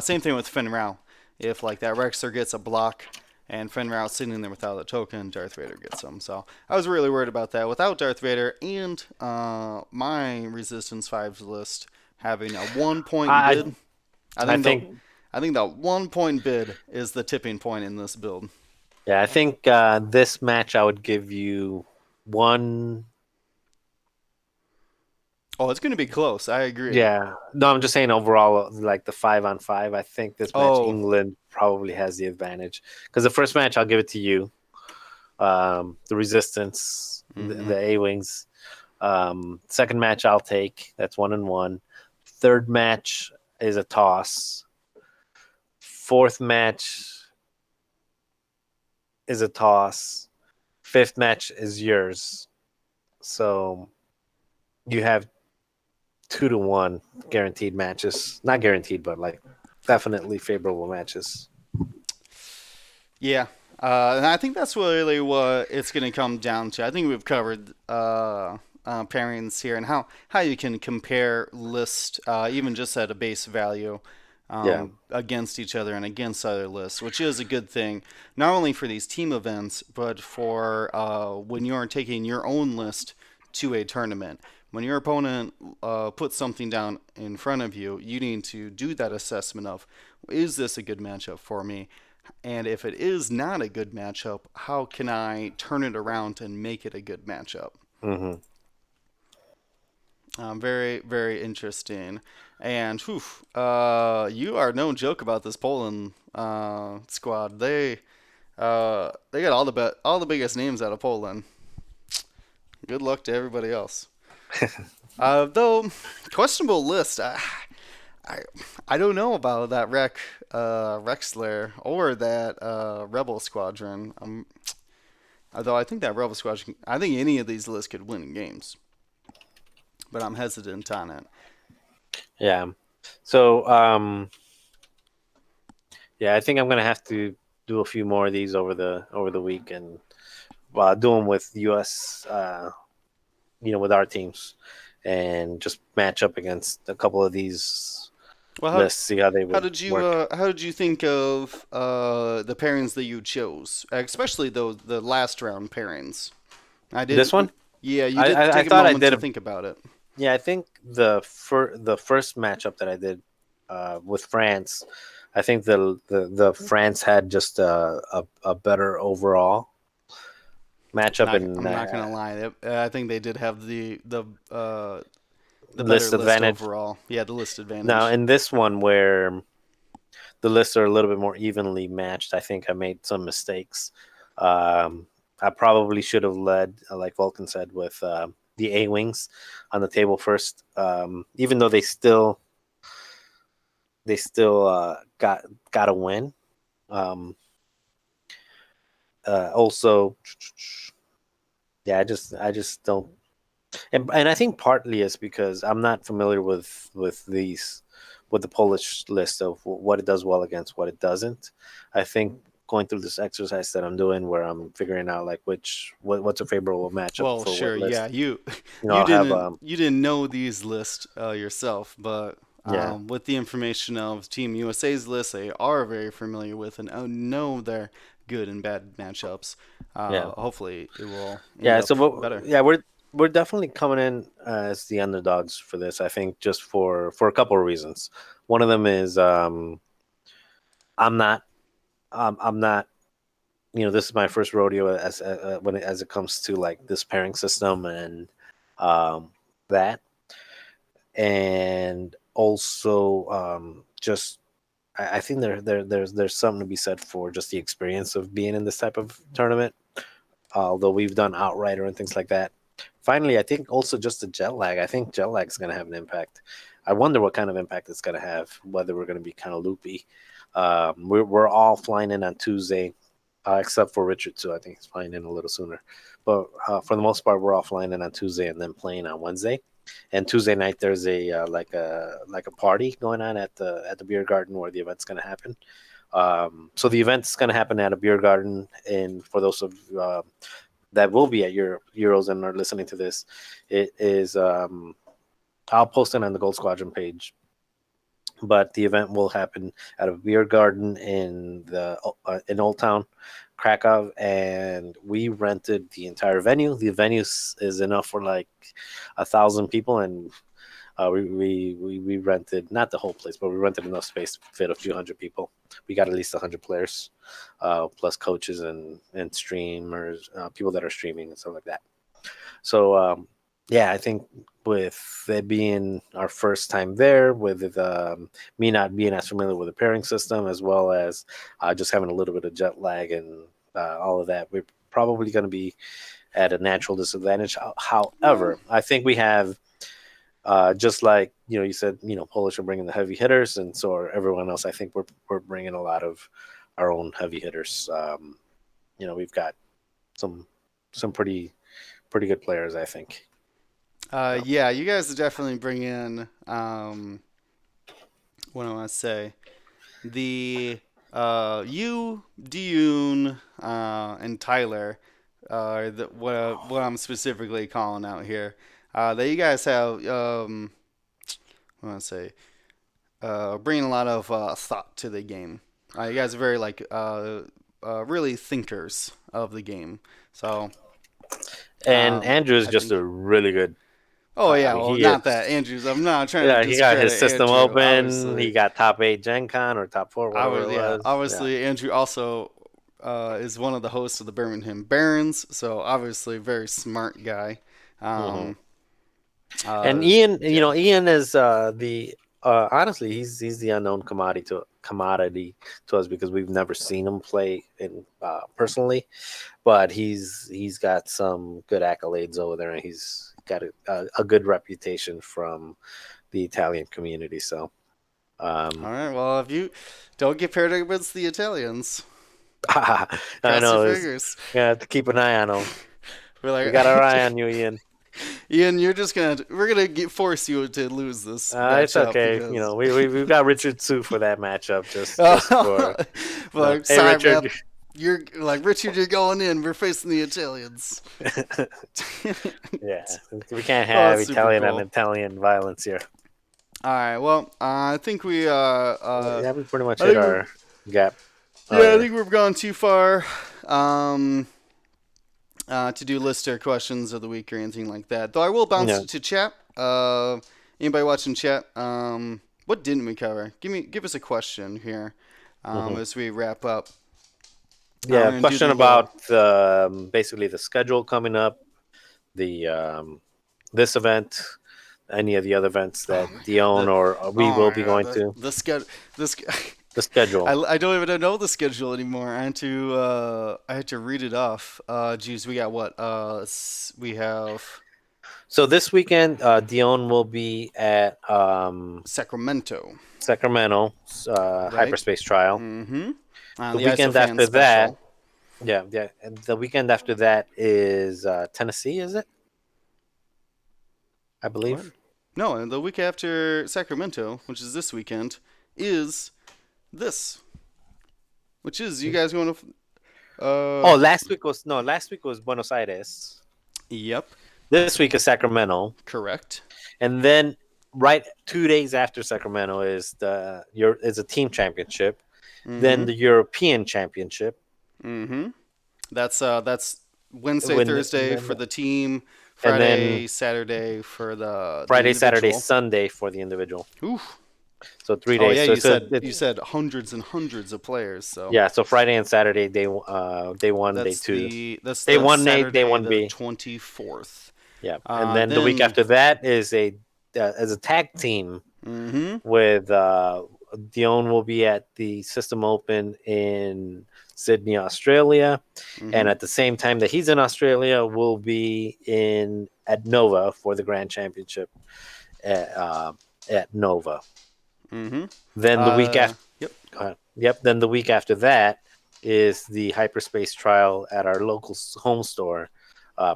Same thing with Finn Rao. If like that Rexer gets a block and Finn Rao's sitting there without a token, Darth Vader gets him. So I was really worried about that. Without Darth Vader and my Resistance Fives list having a 1 point I bid, I I think the think I think the 1 point bid is the tipping point in this build. yeah, I think this match I would give you one. Oh, it's going to be close. I agree. Yeah, no, I'm just saying overall, like the 5-on-5. I think this match Oh, England probably has the advantage because the first match I'll give it to you. The Resistance, mm-hmm. the A Wings. Second match I'll take. That's 1-1. Third match is a toss. Fourth match is a toss. Fifth match is yours. So you have 2-1 guaranteed matches. Not guaranteed, but like definitely favorable matches. Yeah. And I think that's really what it's going to come down to. I think we've covered pairings here and how you can compare list, even just at a base value, Yeah. against each other and against other lists, which is a good thing, not only for these team events, but for when you're taking your own list to a tournament. When your opponent puts something down in front of you, you need to do that assessment of, is this a good matchup for me? And if it is not a good matchup, how can I turn it around and make it a good matchup? Hmm. Very, very interesting. And whew, you are no joke about this Poland squad. They got all the biggest names out of Poland. Good luck to everybody else. Though questionable list. I I don't know about that Rexler or that Rebel Squadron. Although I think that Rebel Squadron, I think any of these lists could win games, but I'm hesitant on it. Yeah. So yeah, I think I'm gonna have to do a few more of these over the week and do them with US with our teams and just match up against a couple of these Well, lists, see how they would work. how did you think of the pairings that you chose, especially the last round pairings? I This did, one, yeah, you did I take a thought I moment did to a think about it. yeah. I think the first matchup that I did with France, I think the France had just a better overall matchup and I'm not gonna lie, I think they did have the better list list advantage. overall. Yeah, the list Now advantage. in this one where the lists are a little bit more evenly matched, I think I made some mistakes. Um, I probably should have led, like Vulcan said, with the A wings on the table first. Even though they still got a win. Um, also, yeah, I just don't, and I think partly is because I'm not familiar with the Polish list of what it does well against what it doesn't. I think going through this exercise that I'm doing where I'm figuring out like what's a favorable matchup Well, for what sure, list. yeah, you You know, you I'll have didn't know these lists yourself, but yeah, with the information of Team USA's list, they are very familiar with and know their good and bad matchups. yeah, Hopefully, it will end yeah. up So better. yeah, we're definitely coming in as the underdogs for this. I think just for a couple of reasons. One of them is I'm not I'm not this is my first rodeo as it comes to like this pairing system and um, that, and also just I think there's something to be said for just the experience of being in this type of tournament. Although we've done outright and things like that. Finally, I think also just the jet lag. I think jet lag is going to have an impact. I wonder what kind of impact it's going to have. Whether we're going to be kind of loopy. We're all flying in on Tuesday, except for Richard too. I think he's flying in a little sooner. But for the most part, we're all flying in on Tuesday and then playing on Wednesday. And Tuesday night there's a like a party going on at the beer garden where the event's going to happen. So the event's going to happen at a beer garden, and for those of that will be at your Euros and are listening to this, it is. I'll post it on the Gold Squadron page, but the event will happen at a beer garden in Old Town, Krakow, and we rented the entire venue. The venue is enough for like 1,000 people, and we rented not the whole place, but we rented enough space to fit a few hundred people. We got at least 100 players, plus coaches and streamers, people that are streaming and stuff like that. So yeah, I think with it being our first time there, with me not being as familiar with the pairing system, as well as just having a little bit of jet lag and all of that, we're probably going to be at a natural disadvantage. Well, However, I think we have just like you said, Polish are bringing the heavy hitters, and so are everyone else. I think we're bringing a lot of our own heavy hitters. We've got some pretty good players, I think. So, yeah, you guys definitely bring in what do I want to say? The you, Dune, and Tyler are what I'm specifically calling out here. That you guys have what do I want to say? Bringing a lot of thought to the game. You guys are very like really thinkers of the game. So and Andrew is I just a think. really good. Oh I yeah, mean, well he not is. that Andrews. I'm not trying to Yeah, he got his discredit system Andrew. open. He got top 8 Gen Con or top 4, I whatever was it yeah. was. Yeah. Obviously, Andrew also is one of the hosts of the Birmingham Barons, so obviously a very smart guy. hmm Um, And uh, Ian, yeah. Ian is the honestly, he's the unknown commodity to us because we've never seen him play in personally, but he's got some good accolades over there, and he's got a good reputation from the Italian community. So, All um, right. Well, if you don't get paired against the Italians, I cross your know it's fingers. gonna have to keep an eye on him. We're We got our like, eye on you, Ian. Ian, we're gonna force you to lose this It's matchup okay. because, We've got Richard Sue for that matchup. Just for like, hey sorry, man. Richard. You're like Richard. You're going in. We're facing the Italians. Yeah, we can't Oh, have that's super Italian on cool. Italian violence here. All right. Well, I think we Yeah, we pretty much I hit think we're our gap. yeah, I Our think we've gone too far um, to do lister questions of the week or anything like that. Though I will bounce yeah. to chat. Anybody watching chat? What didn't we cover? Give us a question here hmm as we wrap up. We're Yeah, gonna do question the about basically the schedule coming up, the this event, any of the other events oh that my god Dion the or we oh will my be god going to. the schedule this. The schedule. I don't even know the schedule anymore. I had to read it off. Geez, we got what? We have So this weekend, Dion will be at Sacramento, Sacramento right? hyperspace trial. Mm-hmm. The The weekend Isofan after that, special, yeah. And the weekend after that is Tennessee, is it? I what? believe. No, and the week after Sacramento, which is this weekend, is this. which is you guys going to? Oh, last week was Buenos Aires. Yep, This week is Sacramento, correct. and then right 2 days after Sacramento is a team championship, then Mm-hmm. the European Championship, Mm-hmm. That's Wednesday, when Thursday for the team, and then Friday, Saturday for the Friday, Saturday, individual. Sunday for the individual. Oof. So three Oh days. yeah, So you it's said hundreds and hundreds of players. So yeah. So Friday and Saturday day one, day two, that's day the one A, day Saturday one the B. 24th. Yeah, and then the week Then after that is a as a tag team mm-hmm. with Dion will be at the System Open in Sydney, Australia, and Mm-hmm. at the same time that he's in Australia, we'll be in at Nova for the Grand Championship at Nova. Mm-hmm. Then the week after, Yep. yep. Then the week after that is the hyperspace trial at our local home store,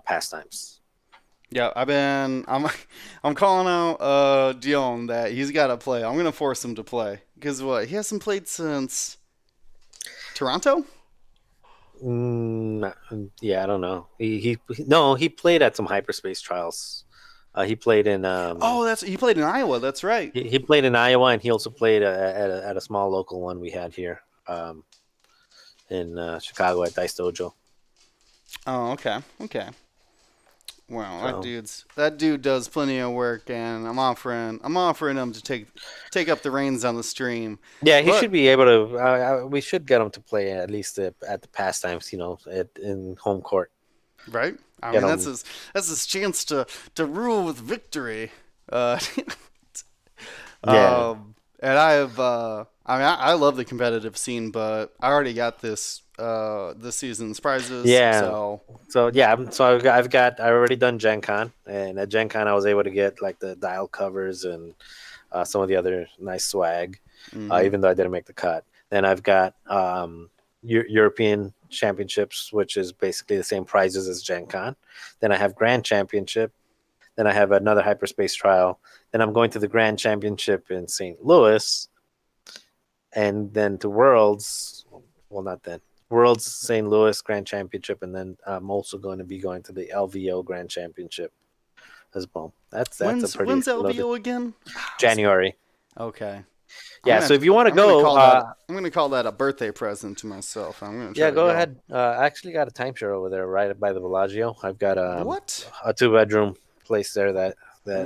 Pastimes. Yeah, I'm calling out Dion that he's got to play. I'm gonna force him to play because what he hasn't played since Toronto. Yeah, I don't know. No, he played at some hyperspace trials. He played in Oh, that's he played in Iowa. That's right. he played in Iowa, and he also played at a small local one we had here in Chicago at Dice Dojo. Oh, okay, okay. Wow, So that dude does plenty of work, and I'm offering him to take up the reins on the stream. yeah, he should But be able to. We should get him to play at least at the pastimes, in home court. right, I Get mean him. that's his chance to rule with victory. Uh, Yeah, and I mean, I love the competitive scene, but I already got this season's prizes, yeah. so So yeah, so I already done Gen Con, and at Gen Con I was able to get like the dial covers and some of the other nice swag, mm-hmm. even though I didn't make the cut. Then I've got European Championships, which is basically the same prizes as Gen Con. Then I have Grand Championship. Then I have another hyperspace trial. Then I'm going to the Grand Championship in St. Louis, and then to Worlds. Well, not then. Worlds St. Louis Grand Championship, and then I'm also going to be going to the LVO Grand Championship as well. That's a pretty When's loaded LVO again? January. Okay. Yeah, so if you want to go, I'm gonna call that a birthday present to myself. I'm gonna try yeah, to go go. ahead. I actually got a timeshare over there, right by the Bellagio. I've got What? a 2 bedroom place there that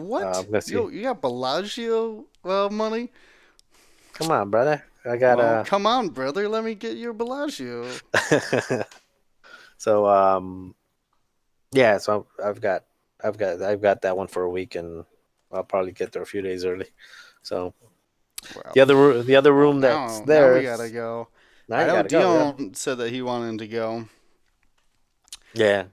What? I'm gonna see. You got Bellagio money? Come on, brother. I got Well, come on, brother. Let me get your Bellagio. so yeah, so I've got that one for a week, and I'll probably get there a few days early. So Well, the other well room that's now there we gotta is go. now I you know gotta go. Yeah, Dion said that he wanted to go. yeah,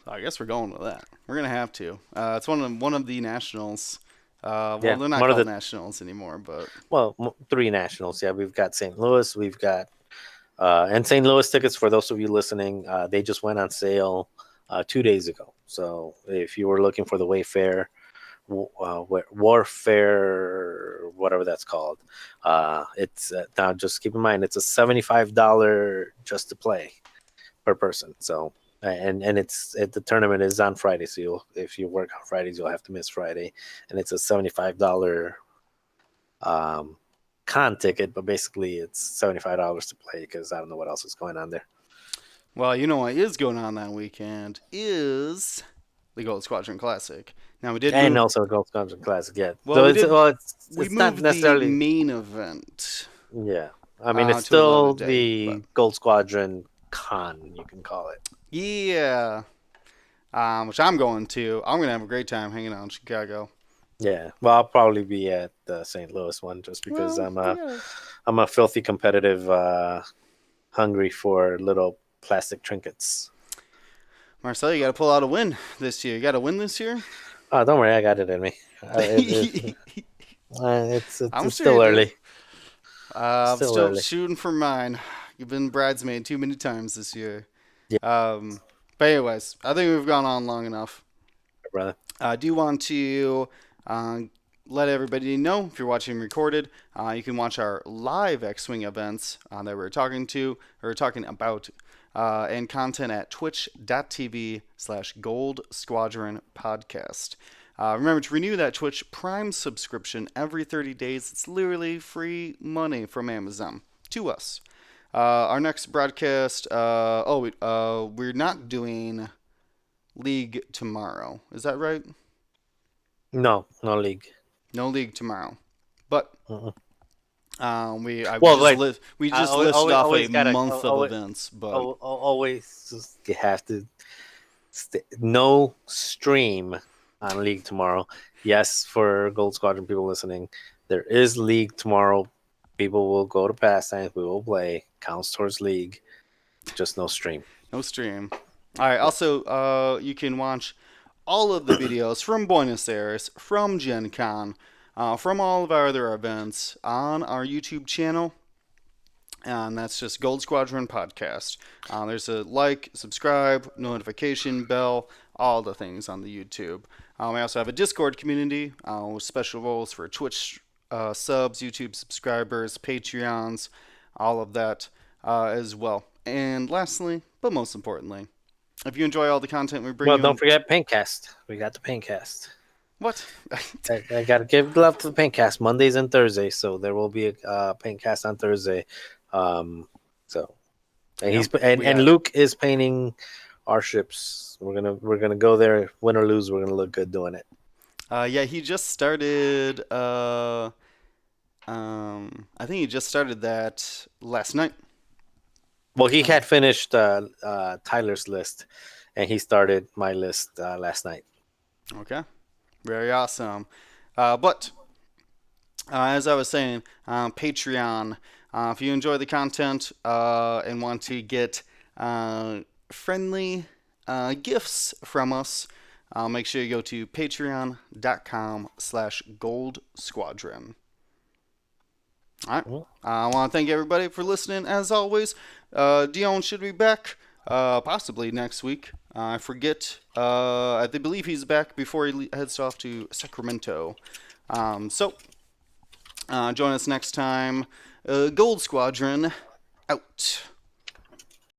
I guess we're going with that. We're gonna have to. It's one of the nationals. Well, yeah. they're not One of called the nationals anymore, but three nationals. Yeah, we've got St. Louis, we've got and St. Louis tickets for those of you listening. They just went on sale 2 days ago. So if you were looking for the Wayfair Warfare, whatever that's called, it's now just keep in mind it's a $75 just to play per person. So and the tournament is on Friday, so if you work on Fridays, you'll have to miss Friday, and it's a $75 um, con ticket, but basically it's $75 to play because I don't know what else is going on there. well, you know what is going on that weekend is the Gold Squadron Classic. Now we did And move. also Golf Country Classic, yeah. Well, So we did. We it's not moved the necessarily, main event yeah. I mean, it's to another still day, but the Gold Squadron con, you can call it. yeah, which I'm going to. I'm gonna have a great time hanging out in Chicago. Yeah. Well, I'll probably be at the St. Louis one just because Well, yeah, I'm a filthy competitive, hungry for little plastic trinkets. Marcel, you got to pull out a win this year. You got to win this year. Oh, don't worry, I got it in me. I'm It's sure you still do. early. I'm Still still early. shooting for mine. You've been bridesmaid too many times this year. Yeah, Um, but anyways, I think we've gone on long enough. brother. Do you want to let everybody know if you're watching recorded, you can watch our live X-Wing events that we're talking about, and content at twitch.tv/Gold Squadron Podcast. Remember to renew that Twitch Prime subscription every 30 days. It's literally free money from Amazon to us. Our next broadcast, we're not doing League tomorrow. Is that right? No, no league. No League tomorrow. But Mm-mm. we Well, just like li- we I just listed off a always gotta month of events, but always just you have to no stream on league tomorrow. Yes, for Gold Squadron people listening, there is league tomorrow. People will go to pastimes. We will play. Counts towards league. Just no stream. no stream. All right. Yeah. Also, you can watch all of the videos from Buenos Aires, from Gen Con, from all of our other events on our YouTube channel. And that's just Gold Squadron Podcast. There's a like, subscribe, notification bell, all the things on the YouTube. We also have a Discord community with special roles for Twitch subs, YouTube subscribers, Patreons, all of that as well. And lastly, but most importantly, if you enjoy all the content we bring Well, you don't in, forget Paintcast. We got the Paintcast. what? I got to give love to the Paintcast Mondays and Thursdays. So there will be a Paintcast on Thursday. So and Yep, he's and, we and got. Luke is painting our ships. We're gonna go there, win or lose. We're gonna look good doing it. Yeah, he just started. I think he just started that last night. Well, he Uh, had finished Tyler's list, and he started my list last night. okay, very awesome. But as I was saying, Patreon. If you enjoy the content and want to get friendly gifts from us, make sure you go to patreon.com/Gold Squadron. All right. Mhm. I want to thank everybody for listening. As always, Dion should be back possibly next week. I forget. I believe he's back before he heads off to Sacramento. So join us next time. Gold Squadron out.